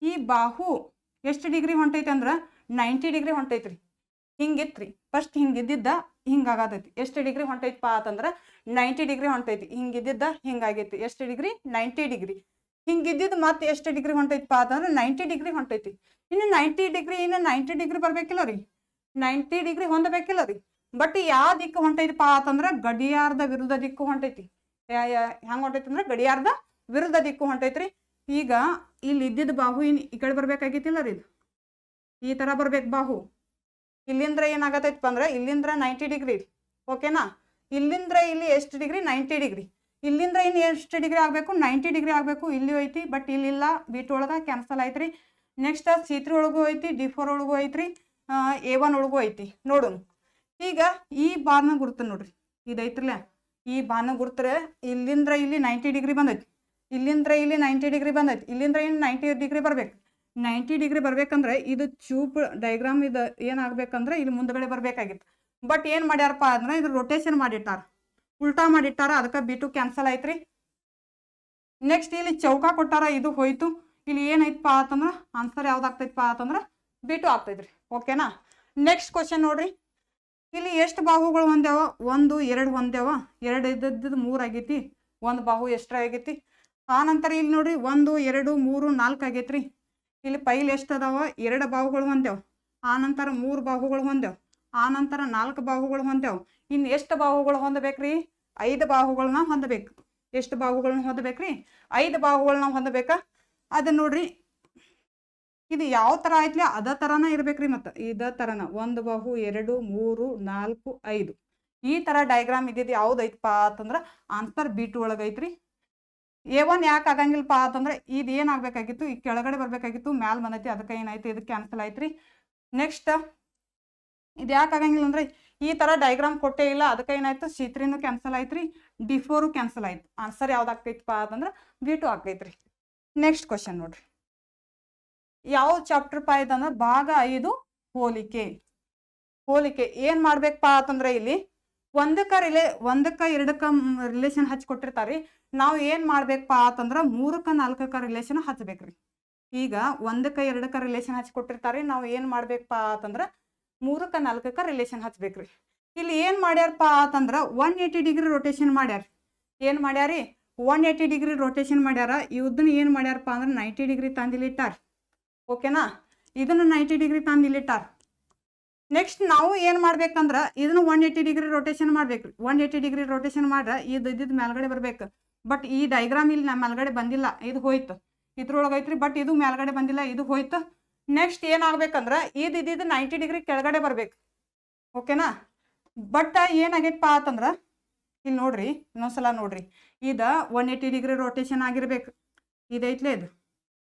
ಈ ಬಾಹು ಎಷ್ಟು ಡಿಗ್ರಿ ಹೊಂಟೈತಿ ಅಂದ್ರೆ 90 ಡಿಗ್ರಿ ಹೊಂಟೈತ್ರಿ. ಹಿಂಗಿತ್ರಿ, ಫಸ್ಟ್ ಹಿಂಗಿದ್ದಿದ್ದ ಹಿಂಗಾಗತೈತಿ. ಎಷ್ಟು ಡಿಗ್ರಿ ಹೊಂಟೈತಿಪ್ಪ ಅಂತಂದ್ರೆ 90 ಡಿಗ್ರಿ ಹೊಂಟೈತಿ. ಹಿಂಗಿದ್ದಿದ್ದ ಹಿಂಗಾಗೈತಿ. ಎಷ್ಟು ಡಿಗ್ರಿ, 90 ಡಿಗ್ರಿ. ಹಿಂಗಿದ್ದಿದ್ದು ಮತ್ತೆ ಎಷ್ಟು ಡಿಗ್ರಿ ಹೊಂಟೈತಿಪ್ಪ ಅಂತಂದ್ರೆ 90 ಡಿಗ್ರಿ ಹೊಂಟೈತಿ. ಇನ್ನು 90 ಡಿಗ್ರಿ, ಇನ್ನು 90 ಡಿಗ್ರಿ ಬರ್ಬೇಕಿಲ್ಲ ರೀ, 90 ಡಿಗ್ರಿ ಹೊಂದಬೇಕಿಲ್ಲ ರೀ. ಬಟ್ ಯಾವ ದಿಕ್ಕು ಹೊಂಟೈತಿಪ್ಪ ಅಂತಂದ್ರೆ ಗಡಿಯಾರದ ವಿರುದ್ಧ ದಿಕ್ಕು ಹೊಂಟೈತಿ. ಹೆಂಗ್ ಹೊಂಟೈತಿ ಅಂದ್ರೆ ಗಡಿಯಾರದ ವಿರುದ್ಧ ದಿಕ್ಕು ಹೊಂಟೈತ್ರಿ. ಈಗ ಇಲ್ಲಿ ಇದ್ದಿದ್ದ ಬಾಹು ಈ ಕಡೆ ಬರ್ಬೇಕಾಗಿತ್ತಿಲ್ಲ ರೀ, ಇದು ಈ ತರ ಬರ್ಬೇಕು ಬಾಹು. ಇಲ್ಲಿಂದ್ರ ಏನಾಗತೈತಪ್ಪ ಅಂದ್ರೆ ಇಲ್ಲಿಂದ್ರ 90 ಡಿಗ್ರಿ. ಓಕೆನಾ. ಇಲ್ಲಿಂದ್ರ ಇಲ್ಲಿ ಎಷ್ಟು ಡಿಗ್ರಿ, 90 ಡಿಗ್ರಿ. ಇಲ್ಲಿಂದ್ರ ಇನ್ನು ಎಷ್ಟು ಡಿಗ್ರಿ ಆಗಬೇಕು, 90 ಡಿಗ್ರಿ ಆಗಬೇಕು. ಇಲ್ಲಿ ಐತಿ, ಬಟ್ ಇಲ್ಲಿಲ್ಲ, B2 ಒಳಗೆ ಕ್ಯಾನ್ಸಲ್ ಆಯ್ತ್ರಿ. ನೆಕ್ಸ್ಟ್ C3 ಒಳಗೂ ಐತಿ, D4 ಒಳಗೂ ಐತ್ರಿ, A1 ಒಳಗೂ ಐತಿ. ನೋಡೋಣ. ಈಗ ಈ ಬಾರ್ನ ಗುರುತು ನೋಡ್ರಿ, ಇದೈತ್ರಲ್ಲ, ಈ ಬಾರ್ನ ಗುರುತ್ರೆ ಇಲ್ಲಿಂದ್ರ ಇಲ್ಲಿ 90 ಡಿಗ್ರಿ ಬಂದೈತಿ, ಇಲ್ಲಿಂದ್ರ ಇಲ್ಲಿ 90 ಡಿಗ್ರಿ ಬಂದೈತಿ, ಇಲ್ಲಿಂದ್ರ ಇನ್ನು 90 ಡಿಗ್ರಿ ಬರ್ಬೇಕು. 90 ಡಿಗ್ರಿ ಬರ್ಬೇಕಂದ್ರೆ ಇದು ಟ್ಯೂಬ್ ಡಯಾಗ್ರಾಮ್ ಇದು ಏನಾಗಬೇಕಂದ್ರೆ ಇಲ್ಲಿ ಮುಂದ್ಗಡೆ ಬರ್ಬೇಕಾಗಿತ್ತು. ಬಟ್ ಏನು ಮಾಡ್ಯಾರಪ್ಪ ಅಂದ್ರೆ ಇದು ರೊಟೇಷನ್ ಮಾಡಿಟ್ಟಾರ, ಉಲ್ಟಾ ಮಾಡಿಟ್ಟಾರ, ಅದಕ್ಕೆ B2 ಕ್ಯಾನ್ಸಲ್ ಆಯ್ತ್ರಿ. ನೆಕ್ಸ್ಟ್ ಇಲ್ಲಿ ಚೌಕ ಕೊಟ್ಟಾರ, ಇದು ಹೋಯ್ತು. ಇಲ್ಲಿ ಏನೈತಪ್ಪ ಅಂತಂದ್ರೆ ಆನ್ಸರ್ ಯಾವ್ದಾಗ್ತೈತಪ್ಪ ಅಂತಂದ್ರೆ B2 ಆಗ್ತೈತ್ರಿ. ಓಕೆನಾ. ನೆಕ್ಸ್ಟ್ ಕ್ವಶನ್ ನೋಡ್ರಿ. ಇಲ್ಲಿ ಎಷ್ಟು ಬಾಹುಗಳು ಹೊಂದ್ಯಾವ, 1 2 ಹೊಂದ್ಯಾವ, 2 ಇದ್ದದ್ದು 3 ಆಗೈತಿ, 1 ಬಾಹು ಎಕ್ಸ್ಟ್ರಾ ಆಗೈತಿ. ಆ ನಂತರ ಇಲ್ಲಿ ನೋಡ್ರಿ 1 2 3 4 ಆಗೈತ್ರಿ. ಇಲ್ಲಿ ಪೈಲ್ ಎಷ್ಟು ಅದಾವ, 2 ಬಾಹುಗಳು ಹೊಂದ್ಯಾವ, ಆ ನಂತರ 3 ಬಾಹುಗಳು ಹೊಂದ್ಯಾವ, ಆ ನಂತರ 4 ಬಾಹುಗಳು ಹೊಂದ್ಯಾವ. ಇನ್ನು ಎಷ್ಟು ಬಾಹುಗಳು ಹೊಂದಬೇಕ್ರಿ, 5 ಬಾಹುಗಳನ್ನ ಹೊಂದಬೇಕು. ಎಷ್ಟು ಬಾಹುಗಳನ್ನ ಹೊಂದಬೇಕ್ರಿ, 5 ಬಾಹುಗಳನ್ನ ಹೊಂದಬೇಕಾ. ಅದನ್ನ ನೋಡ್ರಿ, ಇದು ಯಾವ ತರ ಐತ್ಲಿ ಅದ ತರನ ಇರ್ಬೇಕ್ರಿ. ಮತ್ತೆ ಇದ ತರನ 1 ಬಾಹು 2 3 4 5 ಈ ತರ ಡಯಾಗ್ರಾಮ್ ಇದ್ದಿದ್ದು ಯಾವ್ದೈತಪ್ಪ ಅಂತಂದ್ರ ಆನ್ಸರ್ B2 ಒಳಗೆ ಐತ್ರಿ. A1 ಯಾಕೆ ಆಗಂಗಿಲ್ಲಪ್ಪ ಅಂತಂದ್ರೆ ಇದು ಏನಾಗಬೇಕಾಗಿತ್ತು, ಈ ಕೆಳಗಡೆ ಬರ್ಬೇಕಾಗಿತ್ತು, ಮ್ಯಾಲ ಬಂದೈತಿ, ಅದಕ್ಕೆ ಏನಾಯ್ತು, ಇದಕ್ಕೆ ಕ್ಯಾನ್ಸಲ್ ಆಯ್ತ್ರಿ. ನೆಕ್ಸ್ಟ್ ಇದು ಯಾಕೆ ಆಗಂಗಿಲ್ಲ ಅಂದ್ರೆ ಈ ತರ ಡಯಾಗ್ರಾಮ್ ಕೊಟ್ಟೇ ಇಲ್ಲ, ಅದಕ್ಕೆ ಏನಾಯ್ತು, C3 ಕ್ಯಾನ್ಸಲ್ ಆಯ್ತ್ರಿ, D4 ಕ್ಯಾನ್ಸಲ್ ಆಯ್ತು. ಆನ್ಸರ್ ಯಾವ್ದಾಗ್ತೈತಪ್ಪ ಅಂತಂದ್ರೆ B2 ಆಗ್ತೈತ್ರಿ. ನೆಕ್ಸ್ಟ್ ಕ್ವಶನ್ ನೋಡ್ರಿ. ಯಾವ ಚಾಪ್ಟರ್ ಪಾ ಇದಂದ್ರೆ ಭಾಗ 5 ಹೋಲಿಕೆ. ಹೋಲಿಕೆ ಏನ್ ಮಾಡ್ಬೇಕಪ್ಪ ಅಂತಂದ್ರೆ ಇಲ್ಲಿ ಒಂದಕ್ಕ 2ಕ್ಕ ರಿಲೇಷನ್ ಹಚ್ಚಿ ಕೊಟ್ಟಿರ್ತಾರಿ. ನಾವು ಏನ್ ಮಾಡ್ಬೇಕಪ್ಪ ಅಂತಂದ್ರ 3ಕ್ಕ 4ಕ್ಕ ರಿಲೇಷನ್ ಹಚ್ಬೇಕ್ರಿ. ಈಗ 1ಕ್ಕ 2ಕ್ಕ ರಿಲೇಷನ್ ಹಚ್ಚಿ ಕೊಟ್ಟಿರ್ತಾರಿ, ನಾವು ಏನ್ ಮಾಡ್ಬೇಕಪ್ಪ ಅಂತಂದ್ರ 3ಕ್ಕ 4ಕ್ಕ ರಿಲೇಷನ್ ಹಚ್ಬೇಕ್ರಿ. ಇಲ್ಲಿ ಏನ್ ಮಾಡ್ಯಾರಪ್ಪ ಅಂತಂದ್ರ 180 ಡಿಗ್ರಿ ರೊಟೇಷನ್ ಮಾಡ್ಯಾರ. ಏನ್ ಮಾಡ್ಯಾರಿ, 180 ಡಿಗ್ರಿ ರೊಟೇಷನ್ ಮಾಡ್ಯಾರ. ಇವ್ದನ್ನ ಏನ್ ಮಾಡ್ಯಾರಪ್ಪ ಅಂದ್ರೆ 90 ಡಿಗ್ರಿ ತಂದಿಲ್ಲಿಟ್ಟಾರ. ಓಕೆನಾ. ಇದನ್ನ 90 ಡಿಗ್ರಿ ತಂದಿಲ್ಲಿಟ್ಟಾರ. ನೆಕ್ಸ್ಟ್ ನಾವು ಏನು ಮಾಡ್ಬೇಕಂದ್ರೆ ಇದನ್ನು 180 ಡಿಗ್ರಿ ರೊಟೇಷನ್ ಮಾಡ್ಬೇಕ್ರಿ. 180 ಡಿಗ್ರಿ ರೊಟೇಷನ್ ಮಾಡ್ರೆ ಇದ್ದಿದ್ದು ಮೇಲ್ಗಡೆ ಬರ್ಬೇಕು. ಬಟ್ ಈ ಡಯಾಗ್ರಾಮ್ ಇಲ್ಲಿ ನಮ್ಮ ಮೇಲ್ಗಡೆ ಬಂದಿಲ್ಲ, ಇದು ಹೋಯ್ತು. ಇದ್ರೊಳಗೆ ಐತ್ರಿ, ಬಟ್ ಇದು ಮೇಲ್ಗಡೆ ಬಂದಿಲ್ಲ, ಇದು ಹೋಯ್ತು. ನೆಕ್ಸ್ಟ್ ಏನಾಗ್ಬೇಕಂದ್ರೆ ಇದ್ದಿದ್ದು 90 ಡಿಗ್ರಿ ಕೆಳಗಡೆ ಬರ್ಬೇಕು. ಓಕೆನಾ. ಬಟ್ ಏನಾಗೈತಪ್ಪ ಅಂತಂದ್ರೆ ಇಲ್ಲಿ ನೋಡ್ರಿ, ಇನ್ನೊಂದ್ಸಲ ನೋಡ್ರಿ, ಇದು 180 ಡಿಗ್ರಿ ರೊಟೇಷನ್ ಆಗಿರ್ಬೇಕು. ಇದೈತ್ಲೇ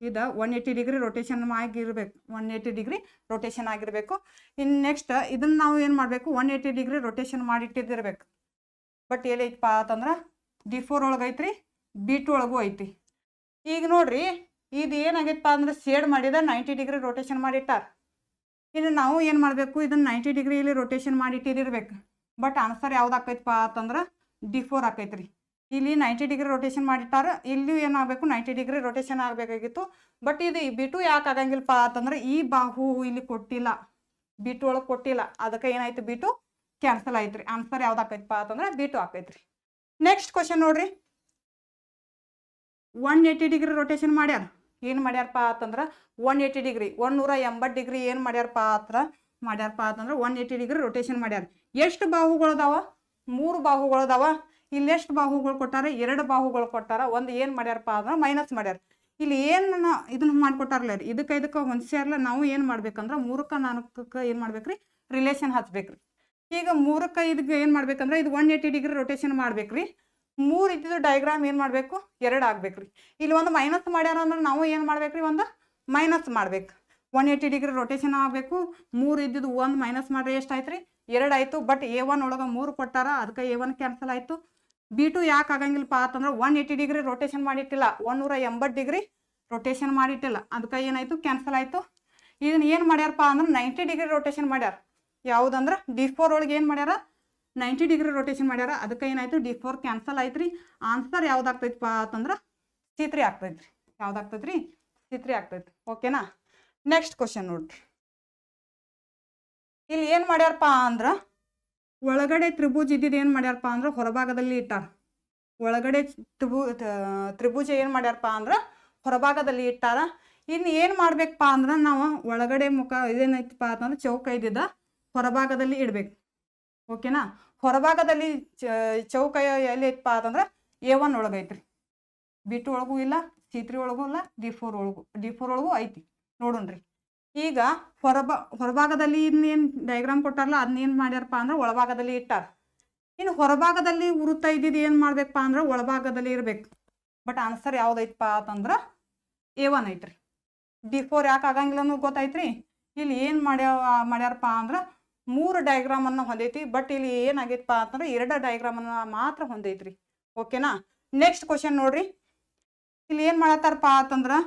ಇದು 180 ಡಿಗ್ರಿ ರೊಟೇಷನ್ ಆಗಿರ್ಬೇಕು, 180 ಡಿಗ್ರಿ ರೊಟೇಷನ್ ಆಗಿರ್ಬೇಕು. ಇನ್ನು ನೆಕ್ಸ್ಟ್ ಇದನ್ನ ನಾವು ಏನು ಮಾಡಬೇಕು, 180 ಡಿಗ್ರಿ ರೊಟೇಷನ್ ಮಾಡಿಟ್ಟಿದ್ದಿರ್ಬೇಕು. ಬಟ್ ಏನೈತಪ್ಪ ಅಂತಂದ್ರೆ D4 ಒಳಗೆ ಐತ್ರಿ, B2 ಒಳಗೂ ಐತಿ. ಈಗ ನೋಡ್ರಿ, ಇದು ಏನಾಗೈತಪ್ಪ ಅಂದ್ರೆ ಶೇಡ್ ಮಾಡಿದ 90 ಡಿಗ್ರಿ ರೊಟೇಷನ್ ಮಾಡಿಟ್ಟಾರ. ಇನ್ನು ನಾವು ಏನು ಮಾಡಬೇಕು, ಇದನ್ನು 90 ಡಿಗ್ರಿಯಲ್ಲಿ ರೊಟೇಷನ್ ಮಾಡಿ ಇಟ್ಟಿರ್ಬೇಕು. ಬಟ್ ಆನ್ಸರ್ ಯಾವ್ದು ಆಕೈತಪ್ಪ ಅಂತಂದ್ರೆ D4 ಆಕೈತ್ರಿ. ಇಲ್ಲಿ 90 ಡಿಗ್ರಿ ರೊಟೇಷನ್ ಮಾಡಿಟ್ಟಾರ, ಇಲ್ಲಿ ಏನಾಗಬೇಕು 90 ಡಿಗ್ರಿ ರೊಟೇಷನ್ ಆಗಬೇಕಾಗಿತ್ತು. ಬಟ್ ಇದು B2 ಯಾಕೆ ಆಗಂಗಿಲ್ಲಪ್ಪ ಅಂತಂದ್ರೆ ಈ ಬಾಹು ಇಲ್ಲಿ ಕೊಟ್ಟಿಲ್ಲ, B2 ಒಳಗೆ ಕೊಟ್ಟಿಲ್ಲ, ಅದಕ್ಕೆ ಏನಾಯ್ತು B2 ಕ್ಯಾನ್ಸಲ್ ಆಯ್ತು. ಆನ್ಸರ್ ಯಾವ್ದು ಆಕೈತಪ್ಪ ಅಂತಂದ್ರೆ B2 ಆಕೈತ್ರಿ. ನೆಕ್ಸ್ಟ್ ಕ್ವಶನ್ ನೋಡ್ರಿ, 180 ಡಿಗ್ರಿ ರೊಟೇಷನ್ ಮಾಡ್ಯಾರ. ಏನು ಮಾಡ್ಯಾರಪ್ಪ ಅಂತಂದ್ರೆ 180 ಡಿಗ್ರಿ 180 ಡಿಗ್ರಿ ಏನು ಮಾಡ್ಯಾರಪ್ಪ ಅಂತಂದ್ರೆ 180 ಡಿಗ್ರಿ ರೊಟೇಷನ್ ಮಾಡ್ಯಾರ. ಎಷ್ಟು ಬಾಹುಗಳದಾವ? 3 ಬಾಹುಗಳದಾವ. ಇಲ್ಲಿ ಎಷ್ಟು ಬಾಹುಗಳು ಕೊಟ್ಟಾರ? 2 ಬಾಹುಗಳು ಕೊಟ್ಟಾರ. ಒಂದು ಏನು ಮಾಡ್ಯಾರಪ್ಪ ಅಂದ್ರೆ ಮೈನಸ್ ಮಾಡ್ಯಾರ. ಇಲ್ಲಿ ಏನು ಇದನ್ನ ಮಾಡಿಕೊಟ್ಟಾರಲ್ಲ ರೀ, ಇದಕ್ಕೆ ಹೊಂದ್ಸ್ಯಾರಲ್ಲ. ನಾವು ಏನು ಮಾಡ್ಬೇಕಂದ್ರೆ 3ಕ್ಕೆ 4ಕ್ಕೆ ಏನು ಮಾಡ್ಬೇಕ್ರಿ, ರಿಲೇಷನ್ ಹಚ್ಬೇಕ್ರಿ. ಈಗ 3ಕ್ಕೆ 5ಗೆ ಏನು ಮಾಡ್ಬೇಕಂದ್ರೆ ಇದು 180 ಡಿಗ್ರಿ ರೊಟೇಷನ್ ಮಾಡ್ಬೇಕ್ರಿ. 3 ಇದ್ದಿದ್ದು ಡಯಾಗ್ರಾಮ್ ಏನು ಮಾಡಬೇಕು, 2 ಆಗ್ಬೇಕ್ರಿ. ಇಲ್ಲಿ ಒಂದು ಮೈನಸ್ ಮಾಡ್ಯಾರ ಅಂದ್ರೆ ನಾವು ಏನು ಮಾಡ್ಬೇಕ್ರಿ, ಒಂದು ಮೈನಸ್ ಮಾಡ್ಬೇಕು. 180 ಡಿಗ್ರಿ ರೊಟೇಷನ್ ಆಗಬೇಕು. 3 ಇದ್ದಿದ್ದು 1 ಮೈನಸ್ ಮಾಡ್ರಿ ಎಷ್ಟು ಆಯ್ತು ರೀ, 2 ಆಯಿತು. ಬಟ್ A1 ಒಳಗೆ 3 ಕೊಟ್ಟಾರ, ಅದಕ್ಕೆ A1 ಕ್ಯಾನ್ಸಲ್ ಆಯಿತು. B2 ಯಾಕೆ ಆಗಂಗಿಲ್ಲಪ್ಪ ಅಂತಂದ್ರೆ 180 ಡಿಗ್ರಿ ರೊಟೇಷನ್ ಮಾಡಿಟ್ಟಿಲ್ಲ, 180 ಡಿಗ್ರಿ ರೊಟೇಷನ್ ಮಾಡಿಟ್ಟಿಲ್ಲ, ಅದಕ್ಕೆ ಏನಾಯಿತು, ಕ್ಯಾನ್ಸಲ್ ಆಯಿತು. ಇದನ್ನ ಏನು ಮಾಡ್ಯಾರಪ್ಪ ಅಂದ್ರೆ 90 ಡಿಗ್ರಿ ರೊಟೇಷನ್ ಮಾಡ್ಯಾರ. ಯಾವುದಂದ್ರೆ D4 ಒಳಗೆ ಏನು ಮಾಡ್ಯಾರ, 90 ಡಿಗ್ರಿ ರೊಟೇಷನ್ ಮಾಡ್ಯಾರ, ಅದಕ್ಕೆ ಏನಾಯಿತು, D4 ಕ್ಯಾನ್ಸಲ್ ಆಯ್ತು ರೀ. ಆನ್ಸರ್ ಯಾವ್ದಾಗ್ತೈತಪ್ಪ ಅಂತಂದ್ರೆ C3 ಆಗ್ತೈತ್ರಿ. ಯಾವ್ದಾಗ್ತೈತ್ರಿ, C3 ಆಗ್ತೈತಿ. ಓಕೆನಾ. ನೆಕ್ಸ್ಟ್ ಕ್ವಶನ್ ನೋಡ್ರಿ, ಇಲ್ಲಿ ಏನು ಮಾಡ್ಯಾರಪ್ಪ ಅಂದ್ರೆ ಒಳಗಡೆ ತ್ರಿಭುಜ ಇದ್ದಿದ್ದು ಏನು ಮಾಡ್ಯಾರಪ್ಪ ಅಂದ್ರೆ ಹೊರಭಾಗದಲ್ಲಿ ಇಟ್ಟಾರ. ಒಳಗಡೆ ತ್ರಿಭುಜ ಏನು ಮಾಡ್ಯಾರಪ್ಪ ಅಂದ್ರೆ ಹೊರಭಾಗದಲ್ಲಿ ಇಟ್ಟಾರ. ಇನ್ನು ಏನು ಮಾಡ್ಬೇಕಪ್ಪ ಅಂದ್ರೆ ನಾವು ಒಳಗಡೆ ಮುಖ ಇದೇನೈತಪ್ಪ ಅಂತಂದ್ರೆ ಚೌಕ ಇದ್ದಿದ್ದ ಹೊರಭಾಗದಲ್ಲಿ ಇಡಬೇಕು. ಓಕೆನಾ. ಹೊರಭಾಗದಲ್ಲಿ ಚೌಕ ಎಲ್ಲಿ ಐತಪ್ಪ ಅಂತಂದ್ರೆ A1 ಒಳಗೈತ್ರಿ. B2 ಒಳಗೂ ಇಲ್ಲ, C3 ಒಳಗೂ ಇಲ್ಲ, D4 ಒಳಗೂ ಐತಿ. ನೋಡೋಣ್ರಿ. ಈಗ ಹೊರಭಾಗದಲ್ಲಿ ಇನ್ನೇನು ಡಯಾಗ್ರಾಮ್ ಕೊಟ್ಟಾರಲ್ಲ ಅದನ್ನೇನು ಮಾಡ್ಯಾರಪ್ಪ ಅಂದ್ರೆ ಒಳಭಾಗದಲ್ಲಿ ಇಟ್ಟಾರ. ಇನ್ನು ಹೊರಭಾಗದಲ್ಲಿ ವೃತ್ತ ಇದ್ದಿದ್ದು ಏನು ಮಾಡ್ಬೇಕಪ್ಪ ಅಂದ್ರೆ ಒಳಭಾಗದಲ್ಲಿ ಇರ್ಬೇಕು. ಬಟ್ ಆನ್ಸರ್ ಯಾವ್ದೈತಪ್ಪ ಅಂತಂದ್ರೆ A1 ಐತ್ರಿ. D4 ಯಾಕೆ ಆಗಂಗಿಲ್ಲ ಅನ್ನೋದು ಗೊತ್ತಾಯ್ತ್ರಿ. ಇಲ್ಲಿ ಏನು ಮಾಡ್ಯಾರಪ್ಪ ಅಂದ್ರೆ 3 ಡಯಾಗ್ರಾಮನ್ನು ಹೊಂದೈತಿ. ಬಟ್ ಇಲ್ಲಿ ಏನಾಗೈತಪ್ಪ ಅಂತಂದ್ರೆ 2 ಡಯಾಗ್ರಾಮನ್ನು ಮಾತ್ರ ಹೊಂದೈತ್ರಿ. ಓಕೆನಾ. ನೆಕ್ಸ್ಟ್ ಕ್ವಶನ್ ನೋಡ್ರಿ, ಇಲ್ಲಿ ಏನು ಮಾಡತ್ತಾರಪ್ಪ ಅಂತಂದ್ರೆ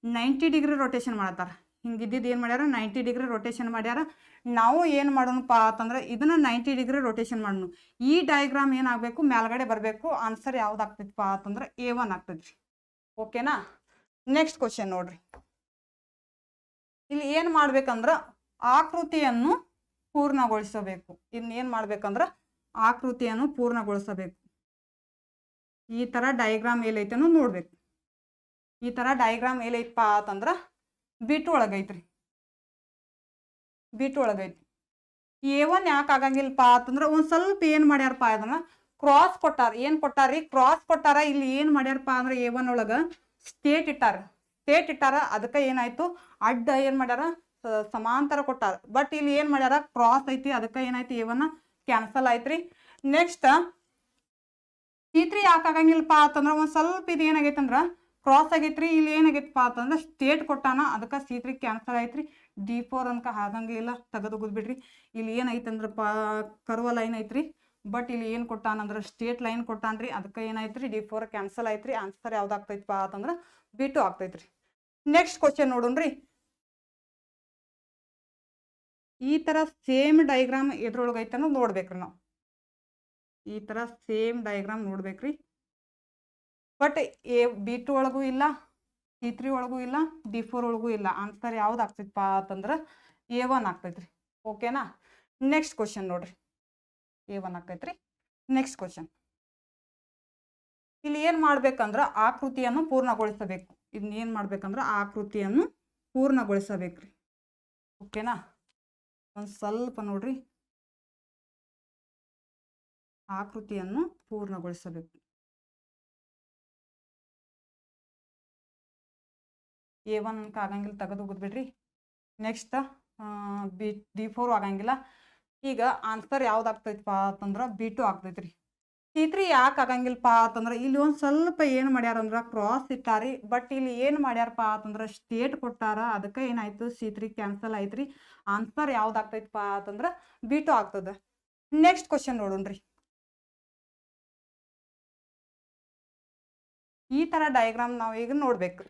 90 ಡಿಗ್ರಿ ರೊಟೇಷನ್ ಮಾಡತ್ತಾರ. ಹಿಂಗಿದ್ದಿದ್ದು ಏನು ಮಾಡ್ಯಾರ, 90 ಡಿಗ್ರಿ ರೊಟೇಷನ್ ಮಾಡ್ಯಾರ. ನಾವು ಏನು ಮಾಡೋಣಪ್ಪ ಅಂತಂದ್ರೆ ಇದನ್ನ 90 ಡಿಗ್ರಿ ರೊಟೇಷನ್ ಮಾಡೋಣ. ಈ ಡಯಾಗ್ರಾಮ್ ಏನಾಗಬೇಕು, ಮೇಲ್ಗಡೆ ಬರಬೇಕು. ಆನ್ಸರ್ ಯಾವ್ದು ಆಗ್ತೈತಪ್ಪ ಅಂತಂದ್ರೆ A1 ಆಗ್ತೈತ್ರಿ. ಓಕೆನಾ. ನೆಕ್ಸ್ಟ್ ಕ್ವಶನ್ ನೋಡ್ರಿ, ಇಲ್ಲಿ ಏನು ಮಾಡ್ಬೇಕಂದ್ರೆ ಆಕೃತಿಯನ್ನು ಪೂರ್ಣಗೊಳಿಸಬೇಕು. ಇನ್ನೇನು ಮಾಡ್ಬೇಕಂದ್ರೆ ಆಕೃತಿಯನ್ನು ಪೂರ್ಣಗೊಳಿಸಬೇಕು. ಈ ಥರ ಡಯಾಗ್ರಾಮ್ ಎಲ್ಲೈತನೋ ನೋಡ್ಬೇಕು. ಈ ಥರ ಡಯಾಗ್ರಾಮ್ ಎಲ್ಲೈತಪ್ಪ ಅಂತಂದ್ರೆ B2 ಒಳಗೈತ್ರಿ. B2 ಒಳಗೈತಿ. A1 ಯಾಕೆ ಆಗಂಗಿಲ್ಲಪ್ಪ ಅಂತಂದ್ರೆ ಒಂದು ಸ್ವಲ್ಪ ಏನು ಮಾಡ್ಯಾರಪ್ಪ ಅದನ್ನ ಕ್ರಾಸ್ ಕೊಟ್ಟಾರ. ಏನು ಕೊಟ್ಟಾರ್ರಿ, ಕ್ರಾಸ್ ಕೊಟ್ಟಾರ. ಇಲ್ಲಿ ಏನು ಮಾಡ್ಯಾರಪ್ಪ ಅಂದ್ರೆ A1 ಒಳಗೆ ಸ್ಟೇಟ್ ಇಟ್ಟಾರ. ಅದಕ್ಕೆ ಏನಾಯ್ತು, ಅಡ್ಡ ಏನು ಮಾಡ್ಯಾರ, ಸಮಾಂತರ ಕೊಟ್ಟಾರ. ಬಟ್ ಇಲ್ಲಿ ಏನು ಮಾಡ್ಯಾರ, ಕ್ರಾಸ್ ಐತಿ, ಅದಕ್ಕೆ ಏನಾಯ್ತು, A1 ಕ್ಯಾನ್ಸಲ್ ಆಯ್ತ್ರಿ. ನೆಕ್ಸ್ಟ್ C3 ಯಾಕೆ ಆಗಂಗಿಲ್ಲಪ್ಪ ಅಂತಂದ್ರೆ ಒಂದು ಸ್ವಲ್ಪ ಇದು ಏನಾಗೈತಂದ್ರೆ ಕ್ರಾಸ್ ಆಗೈತ್ರಿ. ಇಲ್ಲಿ ಏನಾಗೈತಪ್ಪ ಅಂತಂದ್ರೆ ಸ್ಟೇಟ್ ಕೊಟ್ಟಾನ, ಅದಕ್ಕೆ C3 ಕ್ಯಾನ್ಸಲ್ ಆಯ್ತ್ರಿ. D4 ಅನ್ಕ ಆಗಂಗಿಲ್ಲ, ತೆಗೆದುಬಿಡ್ರಿ. ಇಲ್ಲಿ ಏನೈತಂದ್ರೆ ಕರ್ವ ಲೈನ್ ಐತ್ರಿ. ಬಟ್ ಇಲ್ಲಿ ಏನು ಕೊಟ್ಟಾನಂದ್ರೆ ಸ್ಟೇಟ್ ಲೈನ್ ಕೊಟ್ಟಾನ್ರಿ, ಅದಕ್ಕೆ ಏನಾಯ್ತ್ರಿ, D4 ಕ್ಯಾನ್ಸಲ್ ಆಯ್ತ್ರಿ. ಆನ್ಸರ್ ಯಾವ್ದಾಗ್ತೈತಪ್ಪ ಅಂತಂದ್ರೆ B2 ಆಗ್ತೈತ್ರಿ. ನೆಕ್ಸ್ಟ್ ಕ್ವಶನ್ ನೋಡೋಣ್ರಿ, ಈ ಥರ ಸೇಮ್ ಡಯಾಗ್ರಾಮ್ ಎದ್ರೊಳಗೆ ಐತನೋ ನೋಡ್ಬೇಕ್ರಿ. ನಾವು ಈ ಥರ ಸೇಮ್ ಡಯಾಗ್ರಾಮ್ ನೋಡ್ಬೇಕ್ರಿ. ಬಟ್ B2 ಒಳಗೂ ಇಲ್ಲ, C3 ಒಳಗೂ ಇಲ್ಲ, D4 ಒಳಗೂ ಇಲ್ಲ. ಆನ್ಸರ್ ಯಾವ್ದು ಆಗ್ತೈತಪ್ಪ ಅಂತಂದ್ರೆ A1 ಆಗ್ತೈತ್ರಿ. ಓಕೆನಾ. ನೆಕ್ಸ್ಟ್ ಕ್ವಶನ್ ನೋಡ್ರಿ, A1 ಆಗ್ತೈತ್ರಿ. ನೆಕ್ಸ್ಟ್ ಕ್ವಶನ್, ಇಲ್ಲಿ ಏನು ಮಾಡ್ಬೇಕಂದ್ರೆ ಆಕೃತಿಯನ್ನು ಪೂರ್ಣಗೊಳಿಸಬೇಕು. ಇದನ್ನ ಏನು ಮಾಡ್ಬೇಕಂದ್ರೆ ಆಕೃತಿಯನ್ನು ಪೂರ್ಣಗೊಳಿಸಬೇಕ್ರಿ. ಓಕೆನಾ. ಒಂದು ಸ್ವಲ್ಪ ನೋಡ್ರಿ, ಆಕೃತಿಯನ್ನು ಪೂರ್ಣಗೊಳಿಸಬೇಕು. A1 ಆಗಂಗಿಲ್ಲ, ತೆಗೆದುಬಿಡ್ರಿ. ನೆಕ್ಸ್ಟ್ D4 ಆಗಂಗಿಲ್ಲ. ಈಗ ಆನ್ಸರ್ ಯಾವ್ದಾಗ್ತೈತಪ್ಪ ಅಂತಂದ್ರೆ B2 ಆಗ್ತೈತ್ರಿ. C3 ಯಾಕೆ ಆಗಂಗಿಲ್ಲಪ್ಪ ಅಂತಂದ್ರೆ ಇಲ್ಲಿ ಒಂದು ಸ್ವಲ್ಪ ಏನು ಮಾಡ್ಯಾರ ಅಂದ್ರೆ ಕ್ರಾಸ್ ಇಟ್ಟಾರಿ. ಬಟ್ ಇಲ್ಲಿ ಏನು ಮಾಡ್ಯಾರಪ್ಪ ಅಂತಂದ್ರೆ ಸ್ಟೇಟ್ ಕೊಟ್ಟಾರ, ಅದಕ್ಕೆ ಏನಾಯ್ತು, C3 ಕ್ಯಾನ್ಸಲ್ ಆಯ್ತ್ರಿ. ಆನ್ಸರ್ ಯಾವ್ದಾಗ್ತೈತಪ್ಪ ಅಂತಂದ್ರೆ B2 ಆಗ್ತದೆ. ನೆಕ್ಸ್ಟ್ ಕ್ವಶನ್ ನೋಡೋಣ್ರಿ, ಈ ಥರ ಡಯಾಗ್ರಾಮ್ ನಾವು ಈಗ ನೋಡ್ಬೇಕು.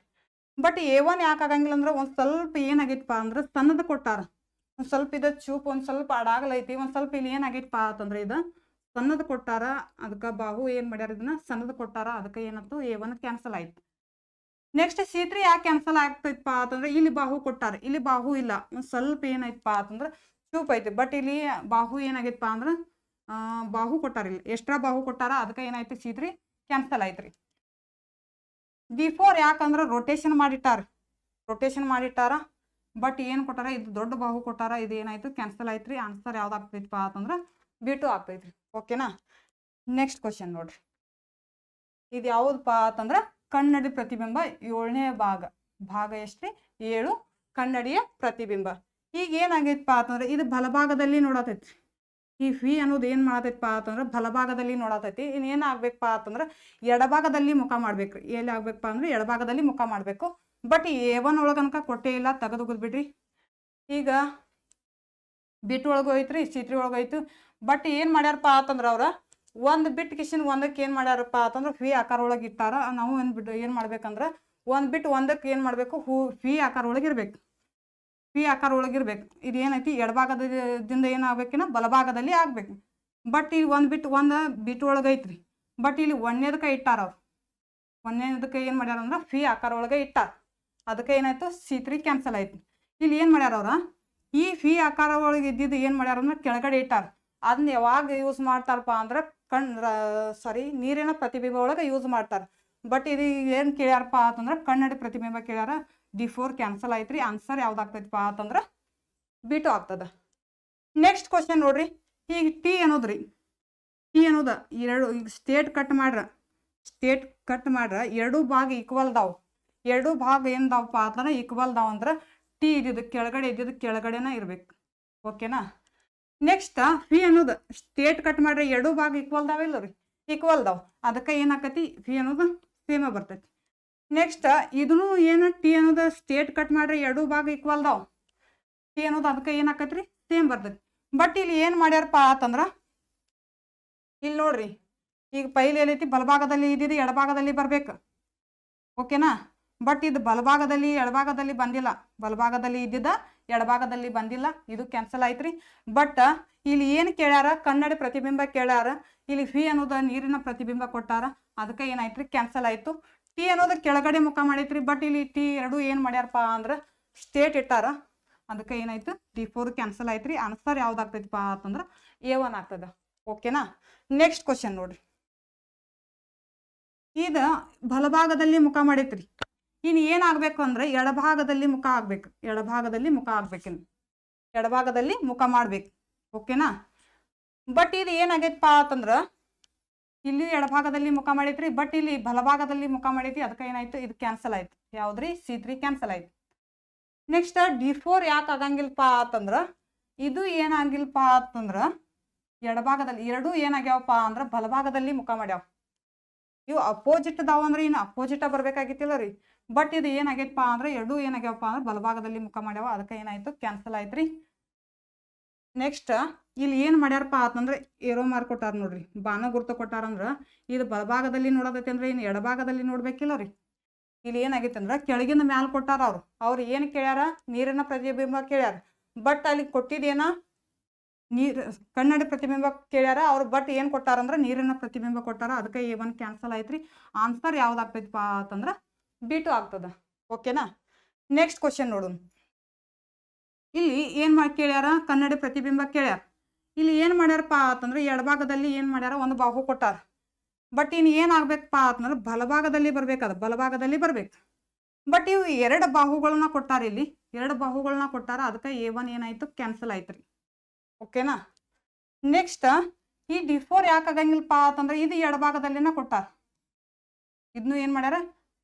ಬಟ್ A1 ಯಾಕೆ ಆಗಂಗಿಲ್ಲ ಅಂದ್ರೆ ಒಂದು ಸ್ವಲ್ಪ ಏನಾಗೈತಪ್ಪ ಅಂದ್ರೆ ಸಣ್ಣದ ಕೊಟ್ಟಾರ. ಒಂದ್ ಸ್ವಲ್ಪ ಇದು ಚೂಪ್ ಒಂದ್ ಸ್ವಲ್ಪ ಅಡಾಗಲೈತಿ, ಒಂದ್ ಸ್ವಲ್ಪ ಇಲ್ಲಿ ಏನಾಗೈತಪ್ಪ ಅಂತಂದ್ರೆ ಇದು ಸಣ್ಣದ ಕೊಟ್ಟಾರ, ಅದಕ್ಕೆ ಬಾಹು ಏನ್ ಮಾಡ್ಯಾರ ಇದನ್ನ ಸಣ್ಣದ ಕೊಟ್ಟಾರ, ಅದಕ್ಕೆ ಏನಂತು A1 ಕ್ಯಾನ್ಸಲ್ ಆಯ್ತು. ನೆಕ್ಸ್ಟ್ C3 ಯಾಕೆ ಕ್ಯಾನ್ಸಲ್ ಆಗ್ತೈತಪ್ಪ ಅಂತಂದ್ರೆ ಇಲ್ಲಿ ಬಾಹು ಕೊಟ್ಟಾರ, ಇಲ್ಲಿ ಬಾಹು ಇಲ್ಲ, ಒಂದ್ ಸ್ವಲ್ಪ ಏನಾಯ್ತಪ್ಪ ಅಂತಂದ್ರೆ ಚೂಪ್ ಐತಿ. ಬಟ್ ಇಲ್ಲಿ ಬಾಹು ಏನಾಗೈತಪ್ಪ ಅಂದ್ರೆ ಬಾಹು ಕೊಟ್ಟಾರ, ಇಲ್ಲಿ ಎಕ್ಸ್ಟ್ರಾ ಬಾಹು ಕೊಟ್ಟಾರ, ಅದಕ್ಕೆ ಏನಾಯ್ತು C3 ಕ್ಯಾನ್ಸಲ್ ಆಯ್ತ್ರಿ. D4 ಯಾಕಂದ್ರೆ ರೊಟೇಷನ್ ಮಾಡಿಟ್ಟಾರ, ಬಟ್ ಏನು ಕೊಟ್ಟಾರ, ಇದು ದೊಡ್ಡ ಬಾಹು ಕೊಟ್ಟಾರ, ಇದು ಏನಾಯ್ತು ಕ್ಯಾನ್ಸಲ್ ಆಯ್ತ್ರಿ. ಆನ್ಸರ್ ಯಾವ್ದು ಆಗ್ತೈತಪ್ಪ ಅಂತಂದ್ರೆ B2 ಆಗ್ತೈತ್ರಿ. ಓಕೆನಾ. ನೆಕ್ಸ್ಟ್ ಕ್ವಶನ್ ನೋಡ್ರಿ, ಇದು ಯಾವ್ದಪ್ಪ ಅಂತಂದ್ರೆ ಕನ್ನಡಿ ಪ್ರತಿಬಿಂಬ 7ನೇ ಭಾಗ ಎಷ್ಟ್ರಿ 7 ಕನ್ನಡಿಯ ಪ್ರತಿಬಿಂಬ. ಈಗ ಏನಾಗೈತಪ್ಪ ಅಂತಂದ್ರೆ ಇದು ಬಲಭಾಗದಲ್ಲಿ ನೋಡತೈತಿ, ಈ ವಿ ಅನ್ನೋದು ಏನ್ ಮಾಡತೈತಪ್ಪ ಅಂತಂದ್ರೆ ಬಲಭಾಗದಲ್ಲಿ ನೋಡತೈತಿ. ಇನ್ನೇನ್ ಆಗ್ಬೇಕಪ್ಪ ಅಂತಂದ್ರೆ ಎಡಭಾಗದಲ್ಲಿ ಮುಖ ಮಾಡ್ಬೇಕ್ರಿ. ಎಲ್ಲಿ ಆಗ್ಬೇಕಪ್ಪ ಅಂದ್ರೆ ಎಡಭಾಗದಲ್ಲಿ ಮುಖ ಮಾಡ್ಬೇಕು. ಬಟ್ A1 ಒಳಗನಕ ಕೊಟ್ಟೇ ಇಲ್ಲ, ತೆಗೆದುಬಿಡ್ರಿ. ಈಗ B2 ಒಳಗೂ ಐತ್ರಿ, C3 ಒಳಗೂ ಐತು. ಬಟ್ ಏನ್ ಮಾಡ್ಯಾರಪ್ಪ ಅಂತಂದ್ರ ಅವ್ರ ಒಂದ್ ಬಿಟ್ ಕಿಶನ್ ಒಂದಕ್ಕೆ ಏನ್ ಮಾಡ್ಯಾರಪ್ಪ ಅಂತಂದ್ರೆ ವಿ ಆಕಾರ ಒಳಗೆ ಇಟ್ಟಾರ. ನಾವು ಏನ್ ಮಾಡ್ಬೇಕಂದ್ರ ಒಂದ್ ಬಿಟ್ ಒಂದಕ್ಕೆ ಏನ್ ಮಾಡ್ಬೇಕು, ವಿ ಆಕಾರ ಒಳಗಿರ್ಬೇಕು, ವಿ ಆಕಾರ ಒಳಗಿರ್ಬೇಕು. ಇದು ಏನೈತಿ ಎಡಭಾಗದಿಂದ ಏನಾಗ್ಬೇಕಿನ ಬಲಭಾಗದಲ್ಲಿ ಆಗ್ಬೇಕು. ಬಟ್ ಇಲ್ಲಿ ಒಂದ್ ಬಿಟ್ B2 ಒಳಗೆ ಐತ್ರಿ, ಬಟ್ ಇಲ್ಲಿ ಒಂದನೇದಕ್ಕೆ ಇಟ್ಟಾರ ಅವ್ರು. ಒಂದನೇದಕ್ಕೆ ಏನ್ ಮಾಡ್ಯಾರ ಅಂದ್ರೆ ವಿ ಆಕಾರ ಒಳಗೆ ಇಟ್ಟಾರ, ಅದಕ್ಕೆ ಏನಾಯ್ತು C3 ಕ್ಯಾನ್ಸಲ್ ಆಯ್ತು. ಇಲ್ಲಿ ಏನ್ ಮಾಡ್ಯಾರ ಅವ್ರ ಈ ವಿ ಆಕಾರ ಒಳಗೆ ಇದ್ದಿದ್ದು ಏನ್ ಮಾಡ್ಯಾರ ಅಂದ್ರೆ ಕೆಳಗಡೆ ಇಟ್ಟಾರ. ಅದನ್ನ ಯಾವಾಗ ಯೂಸ್ ಮಾಡ್ತಾರಪ್ಪ ಅಂದ್ರೆ ನೀರಿನ ಪ್ರತಿಬಿಂಬ ಒಳಗೆ ಯೂಸ್ ಮಾಡ್ತಾರ. ಬಟ್ ಇದು ಏನ್ ಕೇಳ್ಯಾರಪ್ಪ ಅಂತಂದ್ರೆ ಕನ್ನಡಿ ಪ್ರತಿಬಿಂಬ ಕೇಳ್ಯಾರ. D4 ಕ್ಯಾನ್ಸಲ್ ಆಯ್ತ್ರಿ. ಆನ್ಸರ್ ಯಾವ್ದಾಗ್ತೈತಪ್ಪ ಅಂತಂದ್ರೆ B2 ಆಗ್ತದ. ನೆಕ್ಸ್ಟ್ ಕ್ವಶನ್ ನೋಡ್ರಿ, ಈಗ ಟಿ ಅನ್ನೋದ್ರಿ, ಟಿ ಅನ್ನೋದ ಈಗ ಸ್ಟೇಟ್ ಕಟ್ ಮಾಡ್ರ ಎರಡು ಭಾಗ ಈಕ್ವಲ್ ದಾವ್. ಎರಡು ಭಾಗ ಏನ್ ದಾವಪ್ಪ ಅಂತಂದ್ರೆ ಈಕ್ವಲ್ ದಾವ್ ಅಂದ್ರೆ ಟಿ ಇದ್ದಿದ್ದು ಕೆಳಗಡೆ ಇದ್ದಿದ್ದು ಕೆಳಗಡೆನ ಇರ್ಬೇಕು. ಓಕೆನಾ. ನೆಕ್ಸ್ಟ್ ವಿ ಅನ್ನೋದು ಸ್ಟೇಟ್ ಕಟ್ ಮಾಡ್ರೆ ಎರಡು ಭಾಗ ಈಕ್ವಲ್ ದಾವ ಇಲ್ಲ ರೀ, ಈಕ್ವಲ್ ದಾವ್, ಅದಕ್ಕೆ ಏನಾಕತಿ ವಿ ಅನ್ನೋದು ಸೇಮ ಬರ್ತೈತಿ. ನೆಕ್ಸ್ಟ್ ಇದನ್ನು ಏನು ಟಿ ಅನ್ನೋದು ಸ್ಟೇಟ್ ಕಟ್ ಮಾಡ್ರೆ ಎರಡು ಭಾಗ ಈಕ್ವಲ್ ದಾವ್, ಟಿ ಅನ್ನೋದು ಅದಕ್ಕೆ ಏನಾಕತ್ರಿ ಸೇಮ್ ಬರ್ತೈತಿ. ಬಟ್ ಇಲ್ಲಿ ಏನ್ ಮಾಡ್ಯಾರಪ್ಪ ಅಂತಂದ್ರ ಇಲ್ಲಿ ನೋಡ್ರಿ, ಈಗ ಪೈಲಿ ಏನೈತಿ ಬಲಭಾಗದಲ್ಲಿ ಇದ್ದಿದ್ದು ಎಡಭಾಗದಲ್ಲಿ ಬರ್ಬೇಕು. ಓಕೆನಾ. ಬಟ್ ಇದು ಬಲಭಾಗದಲ್ಲಿ ಎಡಭಾಗದಲ್ಲಿ ಬಂದಿಲ್ಲ, ಬಲಭಾಗದಲ್ಲಿ ಇದ್ದಿದ್ದ ಎಡಭಾಗದಲ್ಲಿ ಬಂದಿಲ್ಲ, ಇದು ಕ್ಯಾನ್ಸಲ್ ಆಯ್ತ್ರಿ. ಬಟ್ ಇಲ್ಲಿ ಏನು ಕೇಳ್ಯಾರ ಕನ್ನಡಿ ಪ್ರತಿಬಿಂಬ ಕೇಳ್ಯಾರ, ಇಲ್ಲಿ ವಿ ಅನ್ನೋದು ನೀರಿನ ಪ್ರತಿಬಿಂಬ ಕೊಟ್ಟಾರ, ಅದಕ್ಕೆ ಏನಾಯ್ತ್ರಿ ಕ್ಯಾನ್ಸಲ್ ಆಯ್ತು. ಟಿ ಅನ್ನೋದು ಕೆಳಗಡೆ ಮುಖ ಮಾಡೈತ್ರಿ, ಬಟ್ ಇಲ್ಲಿ ಟಿ ಎರಡು ಏನ್ ಮಾಡ್ಯಾರಪ್ಪ ಅಂದ್ರೆ ಸ್ಟೇಟ್ ಇಟ್ಟಾರ, ಅದಕ್ಕೆ ಏನಾಯ್ತು D4 ಕ್ಯಾನ್ಸಲ್ ಆಯ್ತ್ರಿ. ಆನ್ಸರ್ ಯಾವ್ದಾಗ್ತೈತಿಪ್ಪ ಅಂತಂದ್ರೆ A1 ಆಗ್ತದ. ಓಕೆನಾ. ನೆಕ್ಸ್ಟ್ ಕ್ವಶನ್ ನೋಡ್ರಿ, ಇದು ಬಲಭಾಗದಲ್ಲಿ ಮುಖ ಮಾಡೈತ್ರಿ, ಇನ್ನು ಏನಾಗ್ಬೇಕು ಅಂದ್ರೆ ಎಡಭಾಗದಲ್ಲಿ ಮುಖ ಆಗ್ಬೇಕು, ಎಡಭಾಗದಲ್ಲಿ ಮುಖ ಮಾಡ್ಬೇಕು. ಓಕೆನಾ. ಬಟ್ ಇದು ಏನಾಗೈತಪ್ಪ ಅಂತಂದ್ರ ಇಲ್ಲಿ ಎಡಭಾಗದಲ್ಲಿ ಮುಖ ಮಾಡೈತ್ರಿ, ಬಟ್ ಇಲ್ಲಿ ಬಲಭಾಗದಲ್ಲಿ ಮುಖ ಮಾಡೈತಿ, ಅದಕ್ಕೆ ಏನಾಯ್ತು ಇದು ಕ್ಯಾನ್ಸಲ್ ಆಯ್ತು. ಯಾವ್ದ್ರಿ C3 ಕ್ಯಾನ್ಸಲ್ ಆಯ್ತು. ನೆಕ್ಸ್ಟ್ D4 ಯಾಕೆ ಆಗಂಗಿಲ್ಲಪ್ಪ ಅಂತಂದ್ರ ಇದು ಏನಾಗಿಲ್ಪ ಅಂತಂದ್ರ ಎಡಭಾಗದಲ್ಲಿ ಎರಡು ಏನಾಗ್ಯಾವಪ್ಪ ಅಂದ್ರ ಬಲಭಾಗದಲ್ಲಿ ಮುಖ ಮಾಡ್ಯಾವ. ಇವು ಅಪೋಸಿಟ್ ಅದಾವ ಅಂದ್ರೆ ಇನ್ನು ಅಪೋಸಿಟ್ ಬರ್ಬೇಕಾಗಿತ್ತಿಲ್ಲ ರೀ. ಬಟ್ ಇದು ಏನಾಗೈತಪ್ಪ ಅಂದ್ರೆ ಎರಡು ಏನಾಗ್ಯಾವಪ್ಪ ಅಂದ್ರೆ ಬಲಭಾಗದಲ್ಲಿ ಮುಖ ಮಾಡ್ಯಾವ, ಅದಕ್ಕೆ ಏನಾಯ್ತು ಕ್ಯಾನ್ಸಲ್ ಆಯ್ತ್ರಿ. ನೆಕ್ಸ್ಟ್ ಇಲ್ಲಿ ಏನ್ ಮಾಡ್ಯಾರಪ್ಪ ಅಂತಂದ್ರೆ ಏರೋ ಮಾರ್ಕ್ ಕೊಟ್ಟಾರ ನೋಡ್ರಿ, ಬಾಣ ಗುರ್ತು ಕೊಟ್ಟಾರಂದ್ರ ಇದು ಬಲಭಾಗದಲ್ಲಿ ನೋಡೋದೈತಿ ಅಂದ್ರೆ ಇನ್ನು ಎಡಭಾಗದಲ್ಲಿ ನೋಡ್ಬೇಕಿಲ್ಲ ರೀ. ಇಲ್ಲಿ ಏನಾಗೈತೆ ಅಂದ್ರೆ ಕೆಳಗಿನ ಮ್ಯಾಲ ಕೊಟ್ಟಾರ ಅವ್ರು ಏನ್ ಕೇಳ್ಯಾರ ನೀರಿನ ಪ್ರತಿಬಿಂಬ ಕೇಳ್ಯಾರ, ಬಟ್ ಅಲ್ಲಿ ಕೊಟ್ಟಿದ್ದೇನ ಕನ್ನಡಿ ಪ್ರತಿಬಿಂಬ ಕೇಳ್ಯಾರ ಅವ್ರು. ಬಟ್ ಏನ್ ಕೊಟ್ಟಾರ ಅಂದ್ರೆ ನೀರಿನ ಪ್ರತಿಬಿಂಬ ಕೊಟ್ಟಾರ, ಅದಕ್ಕೆ A1 ಕ್ಯಾನ್ಸಲ್ ಆಯ್ತ್ರಿ. ಆನ್ಸರ್ ಯಾವ್ದಾಗ್ತೈತಿಪ್ಪ ಅಂತಂದ್ರ B2 ಆಗ್ತದ. ಓಕೆನಾ. ನೆಕ್ಸ್ಟ್ ಕ್ವಶನ್ ನೋಡು, ಇಲ್ಲಿ ಏನ್ ಕೇಳ್ಯಾರ ಕನ್ನಡಿ ಪ್ರತಿಬಿಂಬ ಕೇಳ್ಯಾರ. ಇಲ್ಲಿ ಏನ್ ಮಾಡ್ಯಾರಪ್ಪ ಅಂತಂದ್ರೆ ಎಡಭಾಗದಲ್ಲಿ ಏನ್ ಮಾಡ್ಯಾರ ಒಂದು ಬಾಹು ಕೊಟ್ಟಾರ, ಬಟ್ ಇನ್ನು ಏನಾಗ್ಬೇಕಪ್ಪ ಅಂತಂದ್ರೆ ಬಲಭಾಗದಲ್ಲಿ ಬರ್ಬೇಕು. ಬಟ್ ಇವು ಎರಡು ಬಾಹುಗಳನ್ನ ಕೊಟ್ಟಾರ, ಇಲ್ಲಿ ಎರಡು ಬಾಹುಗಳನ್ನ ಕೊಟ್ಟಾರ, ಅದಕ್ಕೆ A1 ಏನಾಯ್ತು ಕ್ಯಾನ್ಸಲ್ ಆಯ್ತ್ರಿ. ಓಕೆನಾ. ನೆಕ್ಸ್ಟ್ ಈ D4 ಯಾಕೆ ಆಗಂಗಿಲ್ಲಪ್ಪ ಅಂತಂದ್ರೆ ಇದು ಎಡಭಾಗದಲ್ಲಿನ ಕೊಟ್ಟಾರ, ಇದನ್ನು ಏನ್ ಮಾಡ್ಯಾರ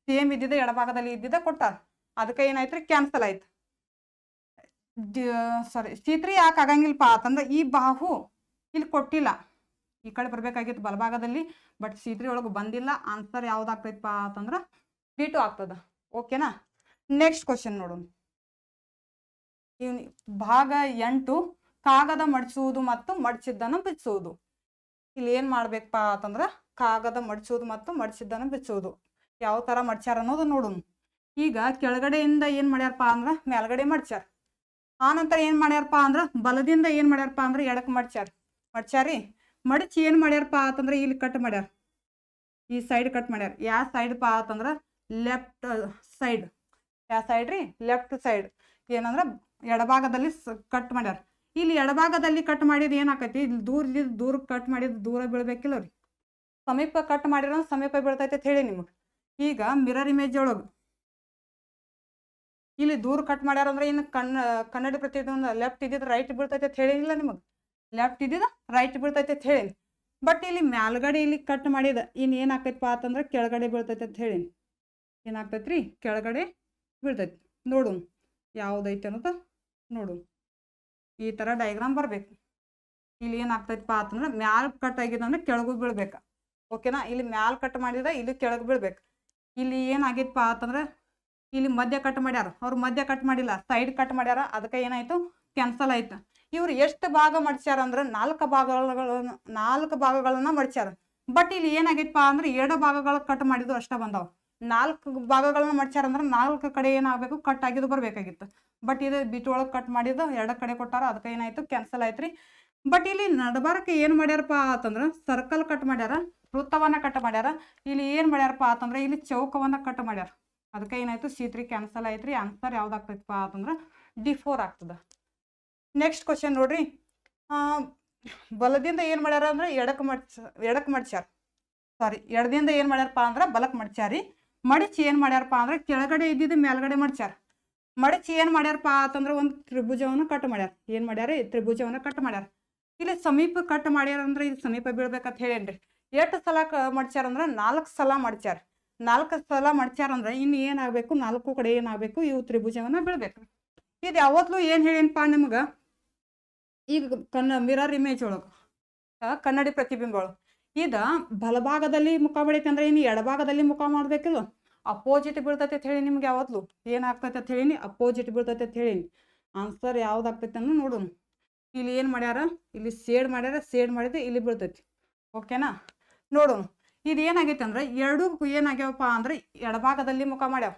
ಸೇಮ್ ಇದ್ದಿದ್ದ ಎಡಭಾಗದಲ್ಲಿ ಇದ್ದಿದ್ದ ಕೊಟ್ಟಾರ, ಅದಕ್ಕೆ ಏನಾಯ್ತ್ರಿ ಕ್ಯಾನ್ಸಲ್ ಆಯ್ತು. C3 ಯಾಕೆ ಆಗಂಗಿಲ್ಲಪ್ಪ ಅಂತಂದ್ರೆ ಈ ಬಾಹು ಇಲ್ಲಿ ಕೊಟ್ಟಿಲ್ಲ, ಈ ಕಡೆ ಬರ್ಬೇಕಾಗಿತ್ತು ಬಲಭಾಗದಲ್ಲಿ, ಬಟ್ C3 ಒಳಗೆ ಬಂದಿಲ್ಲ. ಆನ್ಸರ್ ಯಾವ್ದಾಗ್ತೈತಪ್ಪ ಅಂತಂದ್ರ B2 ಆಗ್ತದ. ಓಕೆನಾ. ನೆಕ್ಸ್ಟ್ ಕ್ವಶನ್ ನೋಡೋಣ, ಭಾಗ 8 ಕಾಗದ ಮಡಿಸುವುದು ಮತ್ತು ಮಡಿಸಿದ್ದನ್ನು ಬಿಚ್ಚುವುದು. ಇಲ್ಲಿ ಏನ್ ಮಾಡ್ಬೇಕಪ್ಪ ಅಂತಂದ್ರ ಕಾಗದ ಮಡಿಸುವುದು ಮತ್ತು ಮಡಿಸಿದ್ದನ್ನು ಬಿಚ್ಚುವುದು ಯಾವ ತರ ಮಡ್ಸ್ಯಾರ ಅನ್ನೋದು ನೋಡೋಣ. ಈಗ ಕೆಳಗಡೆಯಿಂದ ಏನ್ ಮಾಡ್ಯಾರಪ್ಪ ಅಂದ್ರ ಮೇಲ್ಗಡೆ ಮಡ್ಸ್ಯಾರ, ಆ ನಂತರ ಏನು ಮಾಡ್ಯಾರಪ್ಪ ಅಂದ್ರೆ ಬಲದಿಂದ ಏನು ಮಾಡ್ಯಾರಪ್ಪ ಅಂದ್ರೆ ಎಡಕ್ಕೆ ಮಡ್ಚಾರಿ ಮಡಚಿ ಏನು ಮಾಡ್ಯಾರಪ್ಪ ಅಂತಂದ್ರೆ ಇಲ್ಲಿ ಕಟ್ ಮಾಡ್ಯಾರ, ಈ ಸೈಡ್ ಕಟ್ ಮಾಡ್ಯಾರ. ಯಾವ ಸೈಡ್ ಪಾ ಅಂತಂದ್ರೆ ಲೆಫ್ಟ್ ಸೈಡ್. ಯಾವ ಸೈಡ್ ರೀ? Left side. ಏನಂದ್ರೆ ಎಡಭಾಗದಲ್ಲಿ ಕಟ್ ಮಾಡ್ಯಾರ. ಇಲ್ಲಿ ಎಡಭಾಗದಲ್ಲಿ ಕಟ್ ಮಾಡಿದ ಏನಾಕೈತಿ, ಇಲ್ಲಿ ದೂರ ಕಟ್ ಮಾಡಿದ ದೂರ ಬೀಳ್ಬೇಕಿಲ್ಲ ರೀ, ಸಮೀಪ ಕಟ್ ಮಾಡಿರೋ ಸಮೀಪ ಬೀಳ್ತೈತೆ ಅಂತ ಹೇಳಿ ನಿಮಗೆ. ಈಗ ಮಿರರ್ ಇಮೇಜ್ ಒಳಗೆ ಇಲ್ಲಿ ದೂರ ಕಟ್ ಮಾಡ್ಯಾರ ಅಂದ್ರೆ ಇನ್ನು ಕನ್ನಡಿ ಪ್ರತಿಬಿಂಬ ಲೆಫ್ಟ್ ಇದ್ದಿದ್ದು ರೈಟ್ ಬೀಳ್ತೈತೆ ಅಂತ ಹೇಳಿಲ್ಲ ನಿಮಗೆ, ಲೆಫ್ಟ್ ಇದ್ದಿದ್ದು ರೈಟ್ ಬೀಳ್ತೈತೆ ಅಂತ ಹೇಳಿ. ಬಟ್ ಇಲ್ಲಿ ಮ್ಯಾಲ್ಗಡೆ ಇಲ್ಲಿ ಕಟ್ ಮಾಡಿದ ಇನ್ನು ಏನಾಕೈತಪ್ಪ ಅಂತಂದ್ರೆ ಕೆಳಗಡೆ ಬೀಳ್ತೈತೆ ಅಂತ ಹೇಳಿ. ಏನಾಗ್ತೈತೆ ರೀ? ಕೆಳಗಡೆ ಬೀಳ್ತೈತಿ. ನೋಡು ಯಾವುದೈತೆ ಅನ್ನೋದು ನೋಡು, ಈ ಥರ ಡಯಾಗ್ರಾಮ್ ಬರಬೇಕು. ಇಲ್ಲಿ ಏನಾಗ್ತೈತಪ್ಪ ಅಂತಂದ್ರೆ ಮ್ಯಾಲ್ ಕಟ್ ಆಗಿದೆ ಅಂದ್ರೆ ಕೆಳಗೂ ಬೀಳ್ಬೇಕು. ಓಕೆನಾ? ಇಲ್ಲಿ ಮ್ಯಾಲ್ ಕಟ್ ಮಾಡಿದ ಇಲ್ಲಿ ಕೆಳಗೆ ಬೀಳ್ಬೇಕು. ಇಲ್ಲಿ ಏನಾಗಿತ್ತಪ್ಪ ಅಂತಂದ್ರೆ ಇಲ್ಲಿ ಮಧ್ಯ ಕಟ್ ಮಾಡ್ಯಾರ, ಅವ್ರು ಮಧ್ಯ ಕಟ್ ಮಾಡಿಲ್ಲ, ಸೈಡ್ ಕಟ್ ಮಾಡ್ಯಾರ, ಅದಕ್ಕೆ ಏನಾಯ್ತು? ಕ್ಯಾನ್ಸಲ್ ಆಯ್ತು. ಇವ್ರು ಎಷ್ಟು ಭಾಗ ಮಡ್ಸ್ಯಾರ ಅಂದ್ರೆ 4 ಭಾಗಗಳನ್ನ ಮಡ್ಸ್ಯಾರ. ಬಟ್ ಇಲ್ಲಿ ಏನಾಗಿತ್ತಪ್ಪ ಅಂದ್ರೆ 2 ಭಾಗಗಳ ಕಟ್ ಮಾಡಿದ್ದು ಅಷ್ಟ ಬಂದಾವ. 4 ಭಾಗಗಳನ್ನ ಮಡ್ಸ್ಯಾರ ಅಂದ್ರೆ 4 ಕಡೆ ಏನಾಗಬೇಕು? ಕಟ್ ಆಗಿದ್ದು ಬರ್ಬೇಕಾಗಿತ್ತು. ಬಟ್ ಇದು ಬಿಟ್ ಒಳಗೆ ಕಟ್ ಮಾಡಿದ್ದು 2 ಕಡೆ ಕೊಟ್ಟಾರ, ಅದಕ್ಕೆ ಏನಾಯ್ತು? ಕ್ಯಾನ್ಸಲ್ ಆಯ್ತು ರೀ. ಬಟ್ ಇಲ್ಲಿ ನಡಬಾರಕ್ಕೆ ಏನು ಮಾಡ್ಯಾರಪ್ಪ ಅಂತಂದ್ರೆ ಸರ್ಕಲ್ ಕಟ್ ಮಾಡ್ಯಾರ, ವೃತ್ತವನ್ನ ಕಟ್ ಮಾಡ್ಯಾರ. ಇಲ್ಲಿ ಏನು ಮಾಡ್ಯಾರಪ್ಪ ಅಂತಂದ್ರೆ ಇಲ್ಲಿ ಚೌಕವನ್ನ ಕಟ್ ಮಾಡ್ಯಾರ, ಅದಕ್ಕೆ ಏನಾಯ್ತು? C3 ಕ್ಯಾನ್ಸಲ್ ಆಯ್ತು ರೀ. ಆನ್ಸರ್ ಯಾವ್ದಾಗ್ತೈತಪ್ಪ ಅಂತಂದ್ರೆ D4 ಆಗ್ತದೆ. ನೆಕ್ಸ್ಟ್ ಕ್ವಶನ್ ನೋಡ್ರಿ. ಬಲದಿಂದ ಏನು ಮಾಡ್ಯಾರ ಅಂದ್ರೆ ಎಡಕ್ಕೆ ಮಡ್ಸ್ಯಾರ. ಸಾರಿ, ಎಡದಿಂದ ಏನು ಮಾಡ್ಯಾರಪ್ಪ ಅಂದ್ರೆ ಬಲಕ್ಕೆ ಮಡ್ಸ್ಯಾರಿ. ಮಡಿಚಿ ಏನು ಮಾಡ್ಯಾರಪ್ಪ ಅಂದ್ರೆ ಕೆಳಗಡೆ ಇದ್ದಿದ್ದು ಮೇಲ್ಗಡೆ ಮಡ್ಸ್ಯಾರ. ಮಡಿಚಿ ಏನು ಮಾಡ್ಯಾರಪ್ಪ ಅಂತಂದ್ರೆ ಒಂದು ತ್ರಿಭುಜವನ್ನು ಕಟ್ ಮಾಡ್ಯಾರ. ಏನು ಮಾಡ್ಯಾರ? ತ್ರಿಭುಜವನ್ನು ಕಟ್ ಮಾಡ್ಯಾರ. ಇಲ್ಲಿ ಸಮೀಪ ಕಟ್ ಮಾಡ್ಯಾರ ಅಂದ್ರೆ ಇದು ಸಮೀಪ ಬೀಳ್ಬೇಕಂತ ಹೇಳೇನ್ರಿ. ಎಷ್ಟು ಸಲ ಮಡ್ಸ್ಯಾರ ಅಂದ್ರೆ 4 ಸಲ ಮಡ್ಸ್ಯಾರ. 4 ಸಲ ಮಡ್ಸ್ಯಾರ ಅಂದ್ರೆ ಇನ್ನು ಏನಾಗಬೇಕು? 4 ಕಡೆ ಏನಾಗಬೇಕು? ಇವು ತ್ರಿಭುಜವನ್ನ ಬೀಳ್ಬೇಕು. ಇದು ಯಾವತ್ತೂ ಏನು ಹೇಳೇನಪ್ಪ ನಿಮ್ಗೆ, ಈಗ ಮಿರರ್ ಇಮೇಜ್ ಒಳಗೆ ಕನ್ನಡಿ ಪ್ರತಿಬಿಂಬ ಒಳಗೆ ಇದು ಬಲಭಾಗದಲ್ಲಿ ಮುಖ ಮಾಡೈತೆ ಅಂದ್ರೆ ಇನ್ನು ಎಡಭಾಗದಲ್ಲಿ ಮುಖ ಮಾಡ್ಬೇಕಿಲ್ಲ, ಅಪೋಸಿಟ್ ಬೀಳ್ತೈತೆ ಅಂತ ಹೇಳಿ ನಿಮ್ಗೆ ಯಾವತ್ತೂ ಏನಾಗ್ತೈತೆ ಅಂತ ಹೇಳಿನಿ? ಅಪೋಸಿಟ್ ಬೀಳ್ತೈತೆ ಅಂತ ಹೇಳಿನಿ. ಆನ್ಸರ್ ಯಾವ್ದಾಗ್ತೈತೆ ಅನ್ನೋ ನೋಡೋಣ. ಇಲ್ಲಿ ಏನು ಮಾಡ್ಯಾರ? ಇಲ್ಲಿ ಸೇಡ್ ಮಾಡ್ಯಾರ, ಸೇಡ್ ಮಾಡಿದ್ರೆ ಇಲ್ಲಿ ಬೀಳ್ತೈತಿ. ಓಕೆನಾ? ನೋಡೋಣ. ಇದು ಏನಾಗೈತೆ ಅಂದ್ರೆ ಎರಡು ಏನಾಗ್ಯಾವಪ್ಪ ಅಂದ್ರೆ ಎಡಭಾಗದಲ್ಲಿ ಮುಖ ಮಾಡ್ಯಾವ.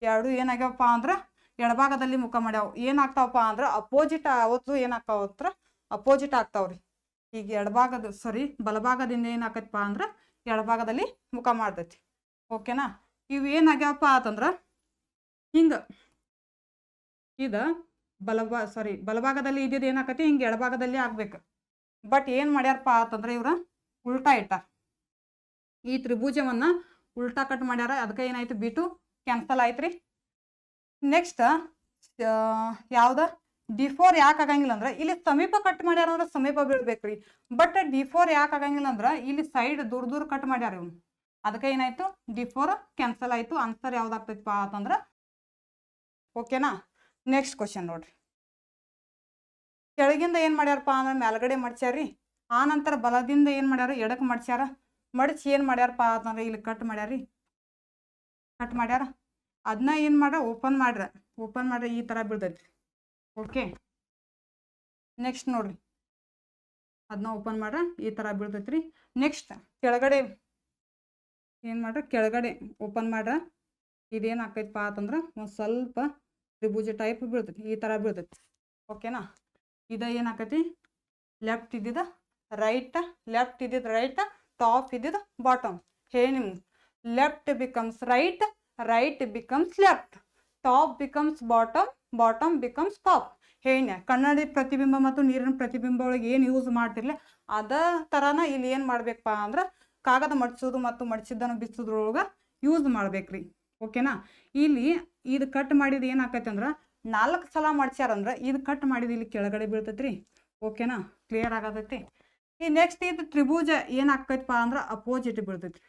ಎರಡು ಏನಾಗ್ಯಾವಪ್ಪ ಅಂದ್ರೆ ಎಡಭಾಗದಲ್ಲಿ ಮುಖ ಮಾಡ್ಯಾವ. ಏನಾಗ್ತಾವಪ್ಪ ಅಂದ್ರೆ ಅಪೋಸಿಟ್ ಅವತ್ತು ಏನಾಗ್ತಾವತ್ರ ಅಪೋಸಿಟ್ ಆಗ್ತಾವ್ರಿ. ಈಗ ಬಲಭಾಗದಿಂದ ಏನಾಕೈತಪ್ಪ ಅಂದ್ರೆ ಎಡಭಾಗದಲ್ಲಿ ಮುಖ ಮಾಡ್ತೈತಿ. ಓಕೆನಾ? ಇವು ಏನಾಗ್ಯಾವಪ್ಪ ಅಂತಂದ್ರೆ ಹಿಂಗೆ ಇದು ಬಲಭಾಗದಲ್ಲಿ ಇದ್ದಿದ್ದು ಏನಾಕೈತಿ? ಹಿಂಗೆ ಎಡಭಾಗದಲ್ಲಿ ಆಗ್ಬೇಕು. ಬಟ್ ಏನು ಮಾಡ್ಯಾರಪ್ಪ ಅಂತಂದ್ರೆ ಇವ್ರ ಉಲ್ಟಾ ಇಟ್ಟಾರ. ಈ ತ್ರಿಭುಜವನ್ನ ಉಲ್ಟಾ ಕಟ್ ಮಾಡ್ಯಾರ, ಅದಕ್ಕೆ ಏನಾಯ್ತು? B2 ಕ್ಯಾನ್ಸಲ್ ಆಯ್ತು ರೀ. ನೆಕ್ಸ್ಟ್ ಯಾವ್ದ? D4 ಯಾಕೆ ಆಗಂಗಿಲ್ಲ ಅಂದ್ರೆ ಇಲ್ಲಿ ಸಮೀಪ ಕಟ್ ಮಾಡ್ಯಾರ ಅಂದ್ರೆ ಸಮೀಪ ಬೀಳ್ಬೇಕ್ರಿ. ಬಟ್ D4 ಯಾಕೆ ಆಗಂಗಿಲ್ಲ ಅಂದ್ರೆ ಇಲ್ಲಿ ಸೈಡ್ ದೂರ ಕಟ್ ಮಾಡ್ಯಾರ ಇವ್ನು, ಅದಕ್ಕೆ ಏನಾಯ್ತು? D4 ಕ್ಯಾನ್ಸಲ್ ಆಯ್ತು. ಆನ್ಸರ್ ಯಾವ್ದಾಗ್ತೈತಪ್ಪ ಅಂತಂದ್ರೆ ಓಕೆನಾ? ನೆಕ್ಸ್ಟ್ ಕ್ವಶನ್ ನೋಡ್ರಿ. ಕೆಳಗಿಂದ ಏನು ಮಾಡ್ಯಾರಪ್ಪ ಅಂದ್ರೆ ಮೇಲ್ಗಡೆ ಮಡ್ಸ್ಯಾರಿ. ಆ ನಂತರ ಬಲದಿಂದ ಏನು ಮಾಡ್ಯಾರ? ಎಡಕ್ಕೆ ಮಡ್ಸ್ಯಾರ. ಮಡಿಚಿ ಏನು ಮಾಡ್ಯಾರಪ್ಪ ಅಂತಂದ್ರೆ ಇಲ್ಲಿ ಕಟ್ ಮಾಡ್ಯಾರ. ಅದನ್ನ ಏನು ಮಾಡ್ರ? ಓಪನ್ ಮಾಡ್ರ ಈ ಥರ ಬೀಳ್ತೈತಿ. ಓಕೆ, ನೆಕ್ಸ್ಟ್ ನೋಡ್ರಿ. ಅದನ್ನ ಓಪನ್ ಮಾಡ್ರ ಈ ಥರ ಬೀಳ್ತೈತಿ ರೀ. ನೆಕ್ಸ್ಟ್ ಕೆಳಗಡೆ ಏನು ಮಾಡ್ರ? ಕೆಳಗಡೆ ಓಪನ್ ಮಾಡ್ರ ಇದೇನು ಆಕೈತಪ್ಪ ಅಂತಂದ್ರೆ ಒಂದು ಸ್ವಲ್ಪ ತ್ರಿಭುಜ ಟೈಪ್ ಬೀಳ್ತೈತಿ, ಈ ಥರ ಬೀಳ್ತೈತಿ. ಓಕೆನಾ? ಇದು ಏನಾಕೈತಿ? ಲೆಫ್ಟ್ ಇದ್ದಿದ್ದು ರೈಟ್, ಲೆಫ್ಟ್ ಇದ್ದಿದ್ದು ರೈಟ್, ಟಾಪ್ ಇದ್ದಿದ್ದು ಬಾಟಮ್. ಹೇ ನಿಮ್ಗೆ left becomes right, right becomes left, top becomes bottom, bottom becomes top. ಹೇಳ ಕನ್ನಡಿ ಪ್ರತಿಬಿಂಬ ಮತ್ತು ನೀರಿನ ಪ್ರತಿಬಿಂಬ ಒಳಗೆ ಏನು ಯೂಸ್ ಮಾಡ್ತಿರ್ಲಿ ಅದೇ ಥರನ ಇಲ್ಲಿ ಏನು ಮಾಡ್ಬೇಕಪ್ಪ ಅಂದ್ರೆ ಕಾಗದ ಮಡ್ಸೋದು ಮತ್ತು ಮಡ್ಸಿದ್ದನ್ನು ಬಿಚ್ಚೋದ್ರೊಳಗೆ ಯೂಸ್ ಮಾಡ್ಬೇಕ್ರಿ. ಓಕೆನಾ? ಇಲ್ಲಿ ಇದು ಕಟ್ ಮಾಡಿದ ಏನಾಕೈತೆ ಅಂದ್ರೆ 4 ಸಲ ಮಡ್ಸ್ಯಾರಂದ್ರೆ ಇದು ಕಟ್ ಮಾಡಿದ ಇಲ್ಲಿ ಕೆಳಗಡೆ ಬೀಳ್ತೈತಿ ರೀ. ಓಕೆನಾ? ಕ್ಲಿಯರ್ ಆಗತೈತಿ. ಈ ನೆಕ್ಸ್ಟ್ ಇದು ತ್ರಿಭುಜ ಏನಾಕೈತಪ್ಪ ಅಂದ್ರೆ ಅಪೋಸಿಟ್ ಬೀಳ್ತೈತಿ.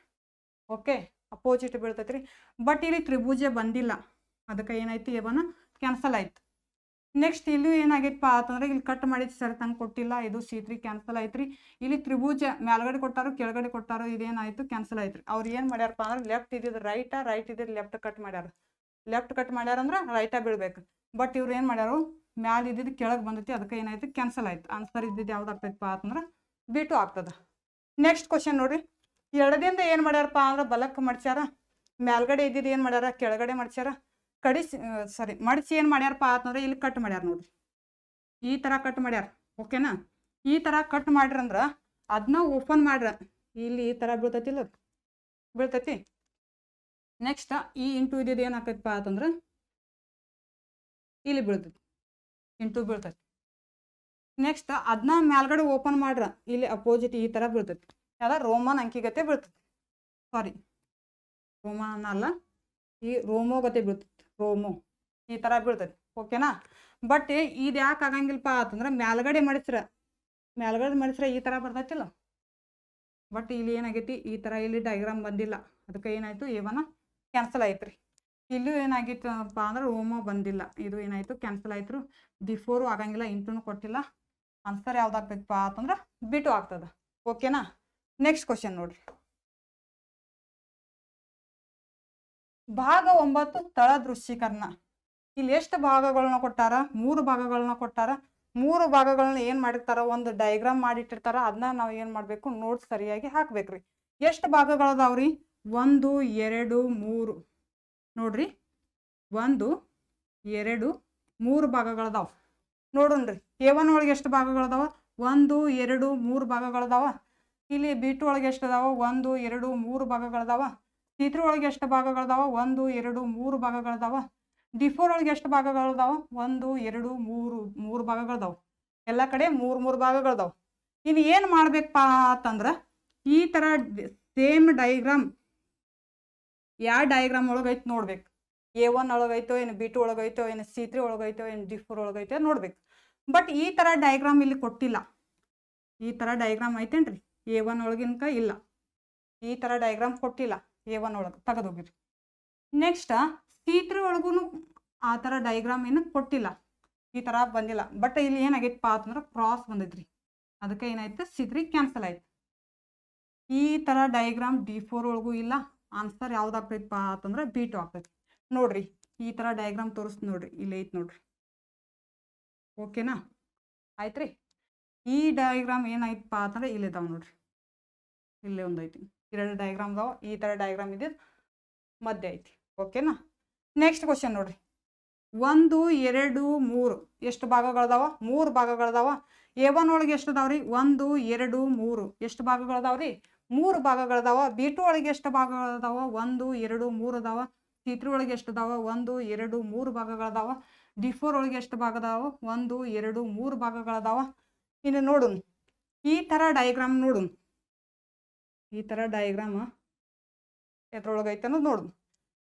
ಓಕೆ, ಅಪೋಸಿಟ್ ಬೀಳ್ತೈತಿ ರೀ. ಬಟ್ ಇಲ್ಲಿ ತ್ರಿಭುಜ ಬಂದಿಲ್ಲ, ಅದಕ್ಕೆ ಏನಾಯ್ತು? ಇವನ್ನ ಕ್ಯಾನ್ಸಲ್ ಆಯ್ತು. ನೆಕ್ಸ್ಟ್ ಇಲ್ಲಿ ಏನಾಗೈತಪ್ಪ ಅಂತಂದ್ರೆ ಇಲ್ಲಿ ಕಟ್ ಮಾಡಿದ್ದು ಸರಿ ತಂಗೆ ಕೊಟ್ಟಿಲ್ಲ, ಇದು C3 ಕ್ಯಾನ್ಸಲ್ ಆಯ್ತು ರೀ. ಇಲ್ಲಿ ತ್ರಿಭುಜ ಮೇಲ್ಗಡೆ ಕೊಟ್ಟಾರೋ ಕೆಳಗಡೆ ಕೊಟ್ಟಾರೋ ಇದೇನಾಯ್ತು? ಕ್ಯಾನ್ಸಲ್ ಆಯ್ತು ರೀ. ಅವ್ರು ಏನು ಮಾಡ್ಯಾರಪ್ಪ ಅಂದ್ರೆ ಲೆಫ್ಟ್ ಇದ್ದಿದ್ದು ರೈಟ್, ರೈಟ್ ಇದ್ದಿದ್ದು ಲೆಫ್ಟ್ ಕಟ್ ಮಾಡ್ಯಾರ. ಲೆಫ್ಟ್ ಕಟ್ ಮಾಡ್ಯಾರ ಅಂದ್ರೆ ರೈಟ ಬೀಳ್ಬೇಕು. ಬಟ್ ಇವ್ರು ಏನು ಮಾಡ್ಯಾರು? ಮ್ಯಾಲ ಇದ್ದಿದ್ದು ಕೆಳಗೆ ಬಂದೈತಿ, ಅದಕ್ಕೆ ಏನಾಯ್ತು? ಕ್ಯಾನ್ಸಲ್ ಆಯ್ತು. ಆನ್ಸರ್ ಇದ್ದಿದ್ದು ಯಾವ್ದಾಗ್ತೈತಪ್ಪ ಅಂತಂದ್ರೆ B2 ಆಗ್ತದೆ. ನೆಕ್ಸ್ಟ್ ಕ್ವಶನ್ ನೋಡ್ರಿ. ಎಡದಿಂದ ಏನು ಮಾಡ್ಯಾರಪ್ಪ ಅಂದ್ರೆ ಬಲಕ್ಕೆ ಮಡ್ಸ್ಯಾರ. ಮೇಲ್ಗಡೆ ಇದ್ದಿದ್ದು ಏನು ಮಾಡ್ಯಾರ? ಕೆಳಗಡೆ ಮಡ್ಸ್ಯಾರ. ಮಡಿಸಿ ಏನು ಮಾಡ್ಯಾರಪ್ಪ ಅಂತಂದ್ರೆ ಇಲ್ಲಿ ಕಟ್ ಮಾಡ್ಯಾರ ನೋಡ್ರಿ, ಈ ಥರ ಕಟ್ ಮಾಡ್ಯಾರ. ಓಕೆನಾ, ಈ ಥರ ಕಟ್ ಮಾಡ್ರಂದ್ರೆ ಅದನ್ನ ಓಪನ್ ಮಾಡ್ರ ಇಲ್ಲಿ ಈ ಥರ ಬೀಳ್ತೈತಿಲ್ಲ, ಬೀಳ್ತೈತಿ. ನೆಕ್ಸ್ಟ್ ಈ ಇಂಟು ಇದ್ದಿದ್ದು ಏನು ಆಕೈತಪ್ಪ ಅಂತಂದ್ರೆ ಇಲ್ಲಿ ಬೀಳ್ತೈತಿ, ಇಂಟು ಬೀಳ್ತೈತಿ. ನೆಕ್ಸ್ಟ್ ಅದನ್ನ ಮೇಲ್ಗಡೆ ಓಪನ್ ಮಾಡ್ರ ಇಲ್ಲಿ ಅಪೋಸಿಟ್ ಈ ಥರ ಬೀಳ್ತೈತಿ. ಯಾವ್ದ ರೋಮನ್ ಅಂಕಿಗತೆ ಬೀಳ್ತೈತಿ, ಸಾರಿ ರೋಮನ್ ಅಲ್ಲ, ಈ ರೋಮೋ ಗತೆ ಬೀಳ್ತೈತಿ, ರೋಮೋ ಈ ಥರ ಬೀಳ್ತೈತಿ. ಓಕೆನಾ, ಬಟ್ ಇದು ಯಾಕೆ ಆಗಂಗಿಲ್ಲಪ್ಪ ಅಂತಂದ್ರೆ ಮೇಲ್ಗಡೆ ಮಡಿಸ್ರೆ ಈ ಥರ ಬರ್ತೈತಿಲ್ಲ. ಬಟ್ ಇಲ್ಲಿ ಏನಾಗೈತಿ, ಈ ಥರ ಇಲ್ಲಿ ಡೈಗ್ರಾಮ್ ಬಂದಿಲ್ಲ, ಅದಕ್ಕೆ ಏನಾಯ್ತು ಏವನ ಕ್ಯಾನ್ಸಲ್ ಆಯ್ತು. ಇಲ್ಲೂ ಏನಾಗಿತ್ತಪ್ಪ ಅಂದ್ರೆ ರೋಮೋ ಬಂದಿಲ್ಲ, ಇದು ಏನಾಯ್ತು ಕ್ಯಾನ್ಸಲ್ ಆಯ್ತು. ಬಿಫೋರು ಆಗಂಗಿಲ್ಲ, ಇಂಟೂನು ಕೊಟ್ಟಿಲ್ಲ. ಆನ್ಸರ್ ಯಾವ್ದಾಗ್ತೈತಪ್ಪ ಅಂತಂದ್ರೆ ಬಿಟು ಆಗ್ತದ. ಓಕೆನಾ, ನೆಕ್ಸ್ಟ್ ಕ್ವಶನ್ ನೋಡ್ರಿ. ಭಾಗ 9 ಸ್ಥಳ ದೃಶ್ಯೀಕರಣ. ಇಲ್ಲಿ ಎಷ್ಟು ಭಾಗಗಳನ್ನ ಕೊಟ್ಟಾರ, 3 ಭಾಗಗಳನ್ನ ಕೊಟ್ಟಾರ. 3 ಭಾಗಗಳನ್ನ ಏನು ಮಾಡಿರ್ತಾರ, ಒಂದು ಡಯಾಗ್ರಾಮ್ ಮಾಡಿಟ್ಟಿರ್ತಾರ. ಅದನ್ನ ನಾವು ಏನು ಮಾಡಬೇಕು, ನೋಟ್ಸ್ ಸರಿಯಾಗಿ ಹಾಕ್ಬೇಕ್ರಿ. ಎಷ್ಟು ಭಾಗಗಳದಾವ್ರಿ, 1 2 3 ನೋಡ್ರಿ, 1 2 3 ಭಾಗಗಳದಾವ. ನೋಡೋಣ್ರಿ A1 ಒಳಗೆ ಎಷ್ಟು ಭಾಗಗಳದಾವ, 1 2 3 ಭಾಗಗಳದಾವ. ಇಲ್ಲಿ B2 ಒಳಗೆ ಎಷ್ಟು ಅದಾವ, 1 2 3 ಭಾಗಗಳದಾವ. C3 ಒಳಗೆ ಎಷ್ಟು ಭಾಗಗಳದಾವ, 1 2 3 ಭಾಗಗಳದಾವ. D4 ಒಳಗೆ ಎಷ್ಟು ಭಾಗಗಳದಾವ, 1 2 3 ಭಾಗಗಳದಾವ. ಎಲ್ಲ ಕಡೆ 3 ಭಾಗಗಳದಾವ. ಇನ್ನು ಏನು ಮಾಡ್ಬೇಕಪ್ಪ ಅಂತಂದ್ರೆ ಈ ಥರ ಸೇಮ್ ಡಯಾಗ್ರಾಮ್ ಯಾವ ಡಯಾಗ್ರಾಮ್ ಒಳಗೈತೆ ನೋಡ್ಬೇಕು. A1 ಒಳಗೈತೋ ಏನು, B2 ಒಳಗೈತೋ ಏನು, C3 ಒಳಗೈತೋ ಏನು, D4 ಒಳಗೈತೋ ನೋಡ್ಬೇಕು. ಬಟ್ ಈ ಥರ ಡಯಾಗ್ರಾಮ್ ಇಲ್ಲಿ ಕೊಟ್ಟಿಲ್ಲ. ಈ ಥರ ಡಯಾಗ್ರಾಮ್ ಐತೇನ್ರಿ, A1 ಒಳಗಿನ್ಕ ಇಲ್ಲ, ಈ ಥರ ಡಯಾಗ್ರಾಮ್ ಕೊಟ್ಟಿಲ್ಲ. A1 ಒಳಗೆ ತೆಗೆದೋಗಿರಿ. ನೆಕ್ಸ್ಟ್ C3 ಒಳಗೂ ಆ ಥರ ಡಯಾಗ್ರಾಮ್ ಏನು ಕೊಟ್ಟಿಲ್ಲ, ಈ ಥರ ಬಂದಿಲ್ಲ. ಬಟ್ ಇಲ್ಲಿ ಏನಾಗೈತಪ್ಪ ಅಂತಂದ್ರೆ ಕ್ರಾಸ್ ಬಂದೈತ್ರಿ, ಅದಕ್ಕೆ ಏನಾಯ್ತು C3 ಕ್ಯಾನ್ಸಲ್ ಆಯ್ತು. ಈ ಥರ ಡಯಾಗ್ರಾಮ್ D4 ಒಳಗೂ ಇಲ್ಲ. ಆನ್ಸರ್ ಯಾವ್ದಾಗ್ತೈತಪ್ಪ ಅಂತಂದ್ರೆ B2 ಆಗ್ತೈತಿ. ನೋಡ್ರಿ ಈ ಥರ ಡಯಾಗ್ರಾಮ್ ತೋರಿಸ್ತು ನೋಡ್ರಿ, ಇಲ್ಲಿ ಐತಿ ನೋಡ್ರಿ. ಓಕೆನಾ, ಆಯ್ತ್ರಿ. ಈ ಡಯಾಗ್ರಾಮ್ ಏನಾಯ್ತಪ್ಪ ಅಂತಂದ್ರೆ ಇಲ್ಲಿದಾವ ನೋಡ್ರಿ, ಇಲ್ಲೇ ಒಂದೈತಿ. 2 ಡಯಾಗ್ರಾಮ್ ಅದಾವ, ಈ ಥರ ಡಯಾಗ್ರಾಮ್ ಇದೆ ಮಧ್ಯೆ ಐತಿ. ಓಕೆನಾ, ನೆಕ್ಸ್ಟ್ ಕ್ವಶನ್ ನೋಡ್ರಿ. 1 2 3 ಎಷ್ಟು ಭಾಗಗಳದಾವ, 3 ಭಾಗಗಳದಾವ. A1 ಒಳಗೆ ಎಷ್ಟು ಅದಾವ್ರಿ, 1 2 3 ಎಷ್ಟು ಭಾಗಗಳದಾವ್ರಿ, 3 ಭಾಗಗಳದಾವ. B2 ಒಳಗೆ ಎಷ್ಟು ಭಾಗಗಳದಾವ, 1 2 3 ಅದಾವ. C3 ಒಳಗೆ ಎಷ್ಟು ಅದಾವ, 1 2 3 ಭಾಗಗಳದಾವ. D4 ಒಳಗೆ ಎಷ್ಟು ಭಾಗ ಅದಾವ, 1 2 3 ಭಾಗಗಳದಾವ. ಇನ್ನು ನೋಡುನ್ ಈ ಥರ ಡಯಾಗ್ರಾಮ್ ನೋಡುನ್, ಈ ಥರ ಡಯಾಗ್ರಾಮ್ ಎದ್ರೊಳಗೈತೆ ಅನ್ನೋದು ನೋಡುನ್.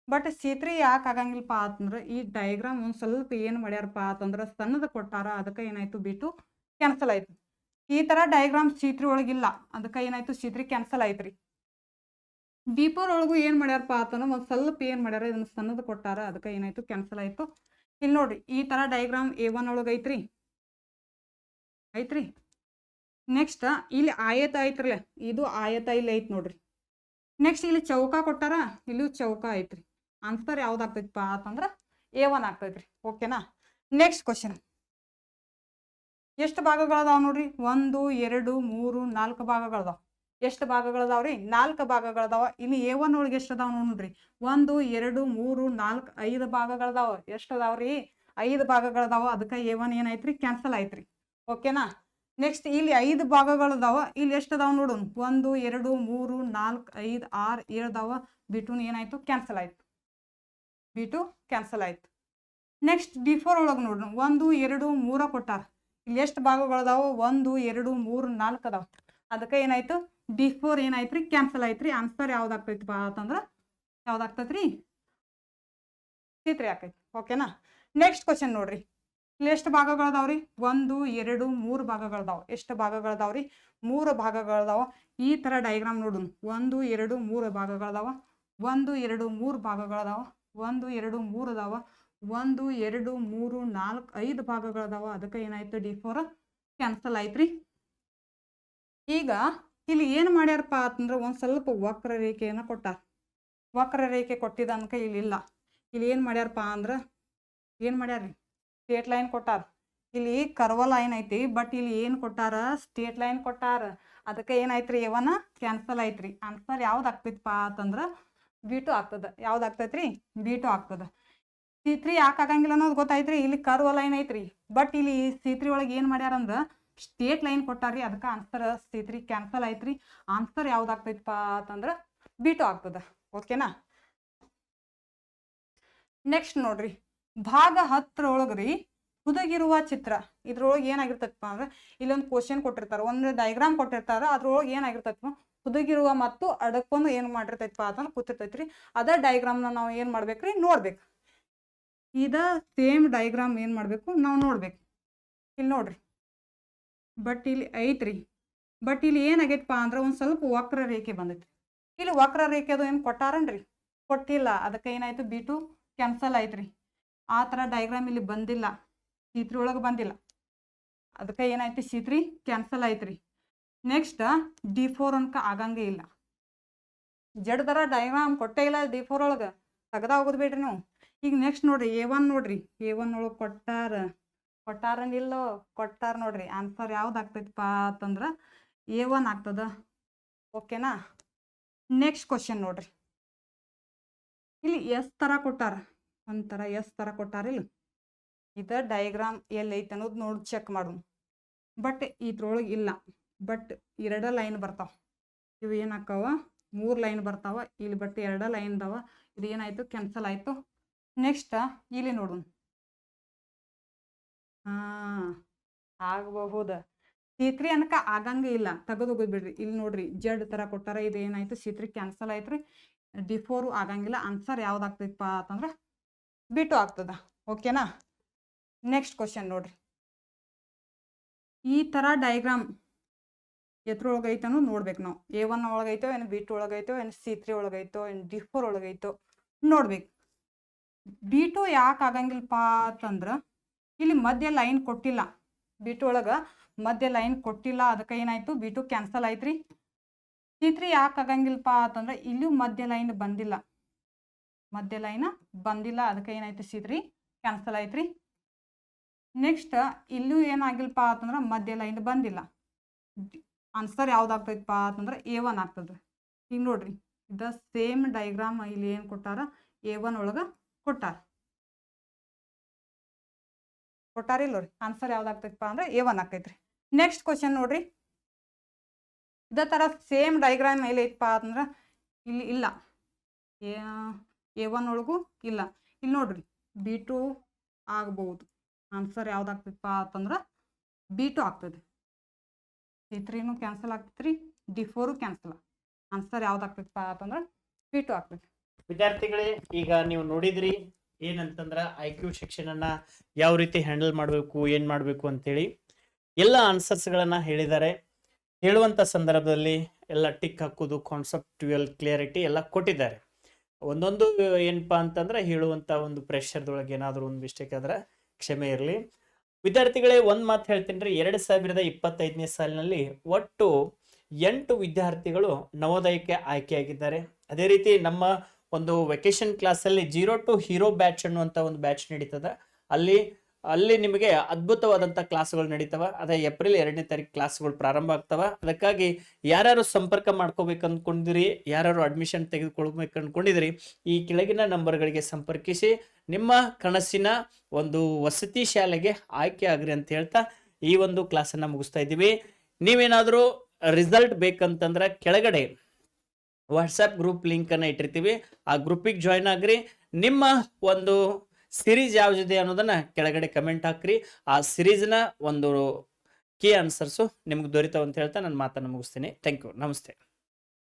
ಬಟ್ C3 ಯಾಕೆ ಆಗಂಗಿಲ್ಲಪ್ಪ ಅಂತಂದ್ರೆ ಈ ಡಯಾಗ್ರಾಮ್ ಒಂದು ಸ್ವಲ್ಪ ಏನು ಮಾಡ್ಯಾರಪ್ಪ ಅಂತಂದ್ರೆ ಸಣ್ಣದ ಕೊಟ್ಟಾರ, ಅದಕ್ಕೆ ಏನಾಯ್ತು B2 ಕ್ಯಾನ್ಸಲ್ ಆಯ್ತು. ಈ ಥರ ಡಯಾಗ್ರಾಮ್ C3 ಒಳಗಿಲ್ಲ, ಅದಕ್ಕೆ ಏನಾಯ್ತು C3 ಕ್ಯಾನ್ಸಲ್ ಆಯ್ತು ರೀ. D4 ಒಳಗೂ ಏನು ಮಾಡ್ಯಾರಪ್ಪ ಅಂತಂದ್ರೆ ಒಂದು ಸ್ವಲ್ಪ ಏನು ಮಾಡ್ಯಾರ, ಇದನ್ನು ಸಣ್ಣದ ಕೊಟ್ಟಾರ, ಅದಕ್ಕೆ ಏನಾಯ್ತು ಕ್ಯಾನ್ಸಲ್ ಆಯಿತು. ಇಲ್ಲಿ ನೋಡ್ರಿ ಈ ಥರ ಡಯಾಗ್ರಾಮ್ A1 ಒಳಗೆ ಐತ್ರಿ, ಐತ್ರಿ. ನೆಕ್ಸ್ಟ್ ಇಲ್ಲಿ ಆಯತ ಐತ್ರಲ್ಲ, ಇದು ಆಯತ ಇಲ್ಲಿ ಐತಿ ನೋಡ್ರಿ. ನೆಕ್ಸ್ಟ್ ಇಲ್ಲಿ ಚೌಕ ಕೊಟ್ಟಾರ, ಇಲ್ಲಿ ಚೌಕ ಐತ್ರಿ. ಆನ್ಸರ್ ಯಾವ್ದಾಗ್ತೈತಪ್ಪ ಅಂತಂದ್ರೆ A1 ಆಗ್ತೈತ್ರಿ. ಓಕೆನಾ, ನೆಕ್ಸ್ಟ್ ಕ್ವಶನ್. ಎಷ್ಟು ಭಾಗಗಳದಾವ ನೋಡ್ರಿ, 1 2 3 4 ಭಾಗಗಳದಾವ. ಎಷ್ಟು ಭಾಗಗಳದಾವ್ರಿ, 4 ಭಾಗಗಳದಾವ. ಇನ್ನು A1 ಒಳಗೆ ಎಷ್ಟು ಅದಾವ ನೋಡ್ರಿ, 1 2 3 4 5 ಭಾಗಗಳದಾವ. ಎಷ್ಟು ಅದಾವ್ರಿ, 5 ಭಾಗಗಳದಾವ. ಅದಕ್ಕೆ A1 ಏನೈತ್ರಿ ಕ್ಯಾನ್ಸಲ್ ಆಯ್ತ್ರಿ. ಓಕೆನಾ, ನೆಕ್ಸ್ಟ್ ಇಲ್ಲಿ 5 ಭಾಗಗಳದಾವ. ಇಲ್ಲಿ ಎಷ್ಟು ಅದಾವ ನೋಡು, 1 2 3 4 5 6 7 ಅದಾವ. B2 ಏನಾಯ್ತು ಕ್ಯಾನ್ಸಲ್ ಆಯ್ತು, B2 ಕ್ಯಾನ್ಸಲ್ ಆಯ್ತು. ನೆಕ್ಸ್ಟ್ D4 ಒಳಗೆ ನೋಡ್ರಿ 1 2 3 ಕೊಟ್ಟಾರ. ಇಲ್ಲಿ ಎಷ್ಟು ಭಾಗಗಳದಾವ, 1 2 3 4 ಅದಾವ. ಅದಕ್ಕೆ ಏನಾಯ್ತು D4 ಏನಾಯ್ತು ರೀ ಕ್ಯಾನ್ಸಲ್ ಆಯ್ತು ರೀ. ಆನ್ಸರ್ ಯಾವ್ದಾಗ್ತೈತಪ್ಪ ಅಂತಂದ್ರೆ ಯಾವ್ದಾಗ್ತೈತ್ರಿ, C3 ಆಕೈತಿ. ಓಕೆನಾ, ನೆಕ್ಸ್ಟ್ ಕ್ವಶನ್ ನೋಡ್ರಿ. ಇಲ್ಲಿ ಎಷ್ಟು ಭಾಗಗಳದಾವ್ರಿ, 1 2 3 ಭಾಗಗಳದಾವ. ಎಷ್ಟು ಭಾಗಗಳದಾವ್ರಿ, 3 ಭಾಗಗಳದಾವ. ಈ ಥರ ಡಯಾಗ್ರಾಮ್ ನೋಡು, 1 2 3 ಭಾಗಗಳದಾವ. 1 2 3 ಭಾಗಗಳದಾವ. 1 2 3 ಅದಾವ. 1 2 3 4 5 ಭಾಗಗಳದಾವ. ಅದಕ್ಕೆ ಏನಾಯ್ತು D4 ಕ್ಯಾನ್ಸಲ್ ಆಯ್ತ್ರಿ. ಈಗ ಇಲ್ಲಿ ಏನು ಮಾಡ್ಯಾರಪ್ಪ ಅಂತಂದ್ರೆ ಒಂದು ಸ್ವಲ್ಪ ವಕ್ರರೇಖೆಯನ್ನು ಕೊಟ್ಟಾರ. ವಕ್ರರೇಖೆ ಕೊಟ್ಟಿದ ಅನ್ಕ ಇಲ್ಲಿ ಇಲ್ಲ. ಇಲ್ಲಿ ಏನು ಮಾಡ್ಯಾರಪ್ಪ ಅಂದ್ರೆ ಏನು ಮಾಡ್ಯಾರ್ರಿ, ಸ್ಟ್ರೇಟ್ ಲೈನ್ ಕೊಟ್ಟಾರ. ಇಲ್ಲಿ ಕರ್ವ ಲೈನ್ ಐತಿ, ಬಟ್ ಇಲ್ಲಿ ಏನು ಕೊಟ್ಟಾರ, ಸ್ಟ್ರೇಟ್ ಲೈನ್ ಕೊಟ್ಟಾರ. ಅದಕ್ಕೆ ಏನಾಯ್ತು ರೀ A1 ಕ್ಯಾನ್ಸಲ್ ಆಯ್ತು ರೀ. ಆನ್ಸರ್ ಯಾವ್ದು ಆಗ್ತೈತಪ್ಪ ಅಂತಂದ್ರೆ B2 ಆಗ್ತದೆ. ಯಾವ್ದು ಆಗ್ತೈತ್ರಿ, B2 ಆಗ್ತದೆ. C3 ಯಾಕೆ ಆಗಂಗಿಲ್ಲ ಅನ್ನೋದು ಗೊತ್ತಾಯ್ತ್ರಿ. ಇಲ್ಲಿ ಕರ್ವ್ ಲೈನ್ ಐತ್ರಿ, ಬಟ್ ಇಲ್ಲಿ C3 ಒಳಗೆ ಏನು ಮಾಡ್ಯಾರ ಅಂದ್ರೆ ಸ್ಟೇಟ್ ಲೈನ್ ಕೊಟ್ಟಾರ್ರಿ. ಅದಕ್ಕೆ ಆನ್ಸರ್ C3 ಕ್ಯಾನ್ಸಲ್ ಆಯ್ತ್ರಿ. ಆನ್ಸರ್ ಯಾವ್ದಾಗ್ತೈತಪ್ಪ ಅಂತಂದ್ರೆ B2 ಆಗ್ತದ. ಓಕೆನಾ. ನೆಕ್ಸ್ಟ್ ನೋಡ್ರಿ, ಭಾಗ 10 ಒಳಗ್ರಿ ಹುದುಗಿರುವ ಚಿತ್ರ. ಇದ್ರೊಳಗೆ ಏನಾಗಿರ್ತೈತಪ್ಪ ಅಂದ್ರೆ ಇಲ್ಲೊಂದು ಕ್ವಶನ್ ಕೊಟ್ಟಿರ್ತಾರೆ, ಒಂದು ಡಯಾಗ್ರಾಮ್ ಕೊಟ್ಟಿರ್ತಾರೆ. ಅದ್ರೊಳಗೆ ಏನಾಗಿರ್ತೈತಪ್ಪ, ಹುದುಗಿರುವ ಮತ್ತು ಅಡಕೊಂಡು ಏನು ಮಾಡಿರ್ತೈತಪ್ಪ ಅಂತಂದ್ರೆ ಕೂತಿರ್ತೈತ್ರಿ. ಅದ ಡಯಾಗ್ರಾಮ್ನ ನಾವು ಏನು ಮಾಡ್ಬೇಕ್ರಿ, ನೋಡ್ಬೇಕು. ಇದ ಸೇಮ್ ಡಯಾಗ್ರಾಮ್ ಏನು ಮಾಡಬೇಕು ನಾವು ನೋಡ್ಬೇಕು. ಇಲ್ಲಿ ನೋಡ್ರಿ, ಬಟ್ ಇಲ್ಲಿ ಐತ್ರಿ, ಬಟ್ ಇಲ್ಲಿ ಏನಾಗೈತಪ್ಪ ಅಂದ್ರೆ ಒಂದು ಸ್ವಲ್ಪ ವಕ್ರ ರೇಖೆ ಬಂದೈತಿ. ಇಲ್ಲಿ ವಕ್ರ ರೇಖೆ ಅದು ಏನು ಕೊಟ್ಟಾರನ್ರಿ, ಕೊಟ್ಟಿಲ್ಲ. ಅದಕ್ಕೆ ಏನಾಯ್ತು, B2 ಕ್ಯಾನ್ಸಲ್ ಆಯ್ತ್ರಿ. ಆ ಥರ ಡಯಾಗ್ರಾಮ್ ಇಲ್ಲಿ ಬಂದಿಲ್ಲ, C3 ಒಳಗೆ ಬಂದಿಲ್ಲ. ಅದಕ್ಕೆ ಏನಾಯ್ತು, C3 ಕ್ಯಾನ್ಸಲ್ ಆಯ್ತ್ರಿ. ನೆಕ್ಸ್ಟ್ D4 ಅನ್ಕ ಆಗಂಗೇ ಇಲ್ಲ. ಜಡ್ ಥರ ಡಯಾಗ್ರಾಮ್ ಕೊಟ್ಟೇ ಇಲ್ಲ D4 ಒಳಗೆ, ತೆಗ್ದ ಹೋಗೋದು ಬೇಡ್ರಿ ನೀವು. ಈಗ ನೆಕ್ಸ್ಟ್ ನೋಡ್ರಿ, A1 ನೋಡ್ರಿ, A1 ಒಳಗೆ ಕೊಟ್ಟಾರನಿಲ್ಲೋ, ಕೊಟ್ಟಾರ ನೋಡ್ರಿ. ಆನ್ಸರ್ ಯಾವ್ದು ಆಗ್ತೈತಪ್ಪ ಅಂತಂದ್ರೆ A1 ಆಗ್ತದ. ಓಕೆನಾ. ನೆಕ್ಸ್ಟ್ ಕ್ವಶನ್ ನೋಡ್ರಿ, ಇಲ್ಲಿ ಎಸ್ ಥರ ಕೊಟ್ಟಾರ, ಒಂಥರ ಎಸ್ ಥರ ಕೊಟ್ಟಾರ. ಇಲ್ಲ ಇದು ಡಯಾಗ್ರಾಮ್ ಎಲ್ಲಿ ಐತೆ ಅನ್ನೋದು ನೋಡಿ ಚೆಕ್ ಮಾಡೋಣ. ಬಟ್ ಇದ್ರೊಳಗೆ ಇಲ್ಲ, ಬಟ್ 2 ಲೈನ್ ಬರ್ತಾವ. ಇವು ಏನಾಕಾವ, 3 ಲೈನ್ ಬರ್ತಾವ ಇಲ್ಲಿ, ಬಟ್ 2 ಲೈನ್ ಅದಾವ. ಇದು ಏನಾಯ್ತು, ಕ್ಯಾನ್ಸಲ್ ಆಯ್ತು. ನೆಕ್ಸ್ಟ್ ಇಲ್ಲಿ ನೋಡೋಣ, ಆಗಬಹುದು. C3 ಅನ್ಕ ಆಗಂಗೆ ಇಲ್ಲ, ತೆಗೆದು ಹೋಗ್ಬಿಡ್ರಿ. ಇಲ್ಲಿ ನೋಡ್ರಿ, ಜಡ್ ಥರ ಕೊಟ್ಟಾರ. ಇದು ಏನಾಯ್ತು, C3 ಕ್ಯಾನ್ಸಲ್ ಆಯ್ತು ರೀ. D4 ಆಗಂಗಿಲ್ಲ. ಆನ್ಸರ್ ಯಾವ್ದಾಗ್ತೈತಪ್ಪ ಅಂತಂದ್ರೆ B2 ಆಗ್ತದ. ಓಕೆನಾ. ನೆಕ್ಸ್ಟ್ ಕ್ವಶನ್ ನೋಡ್ರಿ, ಈ ಥರ ಡಯಾಗ್ರಾಮ್ ಎತ್ರೊಳಗೈತೆ ಅನ್ನೋದು ನೋಡ್ಬೇಕು ನಾವು. A1 ಒಳಗೈತೋ ಏನು, B2 ಒಳಗೈತೋ ಏನು, C3 ಒಳಗೈತೋ ಏನು, D4 ಒಳಗೈತೋ ನೋಡ್ಬೇಕು. B2 ಯಾಕೆ ಆಗಂಗಿಲ್ಲಪ್ಪ ಅಂತಂದ್ರೆ ಇಲ್ಲಿ ಮಧ್ಯ ಲೈನ್ ಕೊಟ್ಟಿಲ್ಲ. B2 ಒಳಗೆ ಮಧ್ಯ ಲೈನ್ ಕೊಟ್ಟಿಲ್ಲ. ಅದಕ್ಕೆ ಏನಾಯ್ತು, B2 ಕ್ಯಾನ್ಸಲ್ ಆಯ್ತ್ರಿ. C3 ಯಾಕೆ ಆಗಂಗಿಲ್ಲಪ್ಪ ಅಂತಂದ್ರೆ ಇಲ್ಲೂ ಮಧ್ಯ ಲೈನ್ ಬಂದಿಲ್ಲ, ಮಧ್ಯ ಲೈನ್ ಬಂದಿಲ್ಲ. ಅದಕ್ಕೆ ಏನಾಯ್ತು, C3 ಕ್ಯಾನ್ಸಲ್ ಆಯ್ತ್ರಿ. ನೆಕ್ಸ್ಟ್ ಇಲ್ಲೂ ಏನಾಗಿಲ್ಲಪ್ಪ ಅಂತಂದ್ರೆ ಮಧ್ಯ ಲೈನ್ ಬಂದಿಲ್ಲ. ಆನ್ಸರ್ ಯಾವ್ದಾಗ್ತೈತಪ್ಪ ಅಂತಂದ್ರೆ A1 ಆಗ್ತದೆ. ಈಗ ನೋಡ್ರಿ, ಇದು ಸೇಮ್ ಡಯಾಗ್ರಾಮ್ ಇಲ್ಲಿ ಏನು ಕೊಟ್ಟಾರ, A1 ಒಳಗೆ ಕೊಟ್ಟಾರಿಲ್ಲ ರೀ. ಆನ್ಸರ್ ಯಾವ್ದಾಗ್ತೈತಪ್ಪ ಅಂದ್ರೆ A1 ಆಗ್ತೈತ್ರಿ. ನೆಕ್ಸ್ಟ್ ಕ್ವಶನ್ ನೋಡ್ರಿ, ಇದೇ ಥರ ಸೇಮ್ ಡಯಾಗ್ರಾಮ್ ಎಲ್ಲಿ ಐತಪ್ಪ ಅಂತಂದ್ರೆ ಇಲ್ಲಿ ಇಲ್ಲ, A1 ಒಳಗೂ ಇಲ್ಲ. ಇಲ್ಲಿ ನೋಡ್ರಿ, B2 ಆಗ್ಬೋದು. ಆನ್ಸರ್ ಯಾವ್ದಾಗ್ತೈತಪ್ಪ ಅಂತಂದ್ರೆ B2 ಆಗ್ತದೆ. C3 ಕ್ಯಾನ್ಸಲ್ ಆಗ್ತೈತ್ರಿ, D4 ಕ್ಯಾನ್ಸಲ್. ಆನ್ಸರ್ ಯಾವ್ದಾಗ್ತೈತಪ್ಪ ಅಂತಂದ್ರೆ B2 ಆಗ್ತೈತಿ. ವಿದ್ಯಾರ್ಥಿಗಳೇ, ಈಗ ನೀವು ನೋಡಿದ್ರಿ ಏನಂತಂದ್ರ IQ ಸೆಕ್ಷನ್ ಅನ್ನ ಯಾವ ರೀತಿ ಹ್ಯಾಂಡಲ್ ಮಾಡಬೇಕು, ಏನ್ ಮಾಡಬೇಕು ಅಂತೇಳಿ ಎಲ್ಲ ಆನ್ಸರ್ಸ್ಗಳನ್ನ ಹೇಳಿದ್ದಾರೆ. ಹೇಳುವಂತ ಸಂದರ್ಭದಲ್ಲಿ ಎಲ್ಲ ಟಿಕ್ ಹಾಕೋದು, ಕಾನ್ಸೆಪ್ಟುಯಲ್ ಕ್ಲಿಯರಿಟಿ ಎಲ್ಲ ಕೊಟ್ಟಿದ್ದಾರೆ. ಒಂದೊಂದು ಏನಪ್ಪಾ ಅಂತಂದ್ರೆ ಹೇಳುವಂತ ಒಂದು ಪ್ರೆಷರ್ದೊಳಗೆ ಏನಾದರೂ ಒಂದು ಮಿಸ್ಟೇಕ್ ಆದ್ರೆ ಕ್ಷಮೆ ಇರಲಿ. ವಿದ್ಯಾರ್ಥಿಗಳೇ, ಒಂದು ಮಾತು ಹೇಳ್ತೀನಿ ರೀ, 2025ನೇ ಸಾಲಿನಲ್ಲಿ ಒಟ್ಟು 8 ವಿದ್ಯಾರ್ಥಿಗಳು ನವೋದಯಕ್ಕೆ ಆಯ್ಕೆಯಾಗಿದ್ದಾರೆ. ಅದೇ ರೀತಿ ನಮ್ಮ ಒಂದು ವೆಕೇಶನ್ ಕ್ಲಾಸಲ್ಲಿ 0 to ಹೀರೋ ಬ್ಯಾಚ್ ಅನ್ನುವಂಥ ಒಂದು ಬ್ಯಾಚ್ ನಡೀತದ. ಅಲ್ಲಿ ನಿಮಗೆ ಅದ್ಭುತವಾದಂಥ ಕ್ಲಾಸ್ಗಳು ನಡೀತವ. ಅದೇ ಏಪ್ರಿಲ್ 2ನೇ ತಾರೀಕು ಕ್ಲಾಸ್ಗಳು ಪ್ರಾರಂಭ ಆಗ್ತವ. ಅದಕ್ಕಾಗಿ ಯಾರ್ಯಾರು ಸಂಪರ್ಕ ಮಾಡ್ಕೋಬೇಕು ಅಂದ್ಕೊಂಡಿರಿ, ಯಾರ್ಯಾರು ಅಡ್ಮಿಷನ್ ತೆಗೆದುಕೊಳ್ಬೇಕು ಅಂದ್ಕೊಂಡಿದ್ರಿ, ಈ ಕೆಳಗಿನ ನಂಬರ್ಗಳಿಗೆ ಸಂಪರ್ಕಿಸಿ ನಿಮ್ಮ ಕನಸಿನ ಒಂದು ವಸತಿ ಶಾಲೆಗೆ ಆಯ್ಕೆ ಆಗ್ರಿ ಅಂತ ಹೇಳ್ತಾ ಈ ಒಂದು ಕ್ಲಾಸನ್ನು ಮುಗಿಸ್ತಾ ಇದ್ದೀವಿ. ನೀವೇನಾದರೂ ರಿಸಲ್ಟ್ ಬೇಕಂತಂದ್ರೆ ಕೆಳಗಡೆ ವಾಟ್ಸಪ್ ಗ್ರೂಪ್ ಲಿಂಕ್ ಅನ್ನ ಇಟ್ಟಿರ್ತೀವಿ, ಆ ಗ್ರೂಪಿಗೆ ಜಾಯ್ನ್ ಆಗ್ರಿ. ನಿಮ್ಮ ಒಂದು ಸಿರೀಸ್ ಯಾವ್ದಿದೆ ಅನ್ನೋದನ್ನ ಕೆಳಗಡೆ ಕಮೆಂಟ್ ಹಾಕ್ರಿ. ಆ ಸಿರೀಸ್ನ ಒಂದು ಕೀ ಆನ್ಸರ್ಸು ನಿಮ್ಗೆ ದೊರೀತಾವ ಅಂತ ಹೇಳ್ತಾ ನನ್ನ ಮಾತನ್ನು ಮುಗಿಸ್ತೀನಿ. Thank you. ನಮಸ್ತೆ.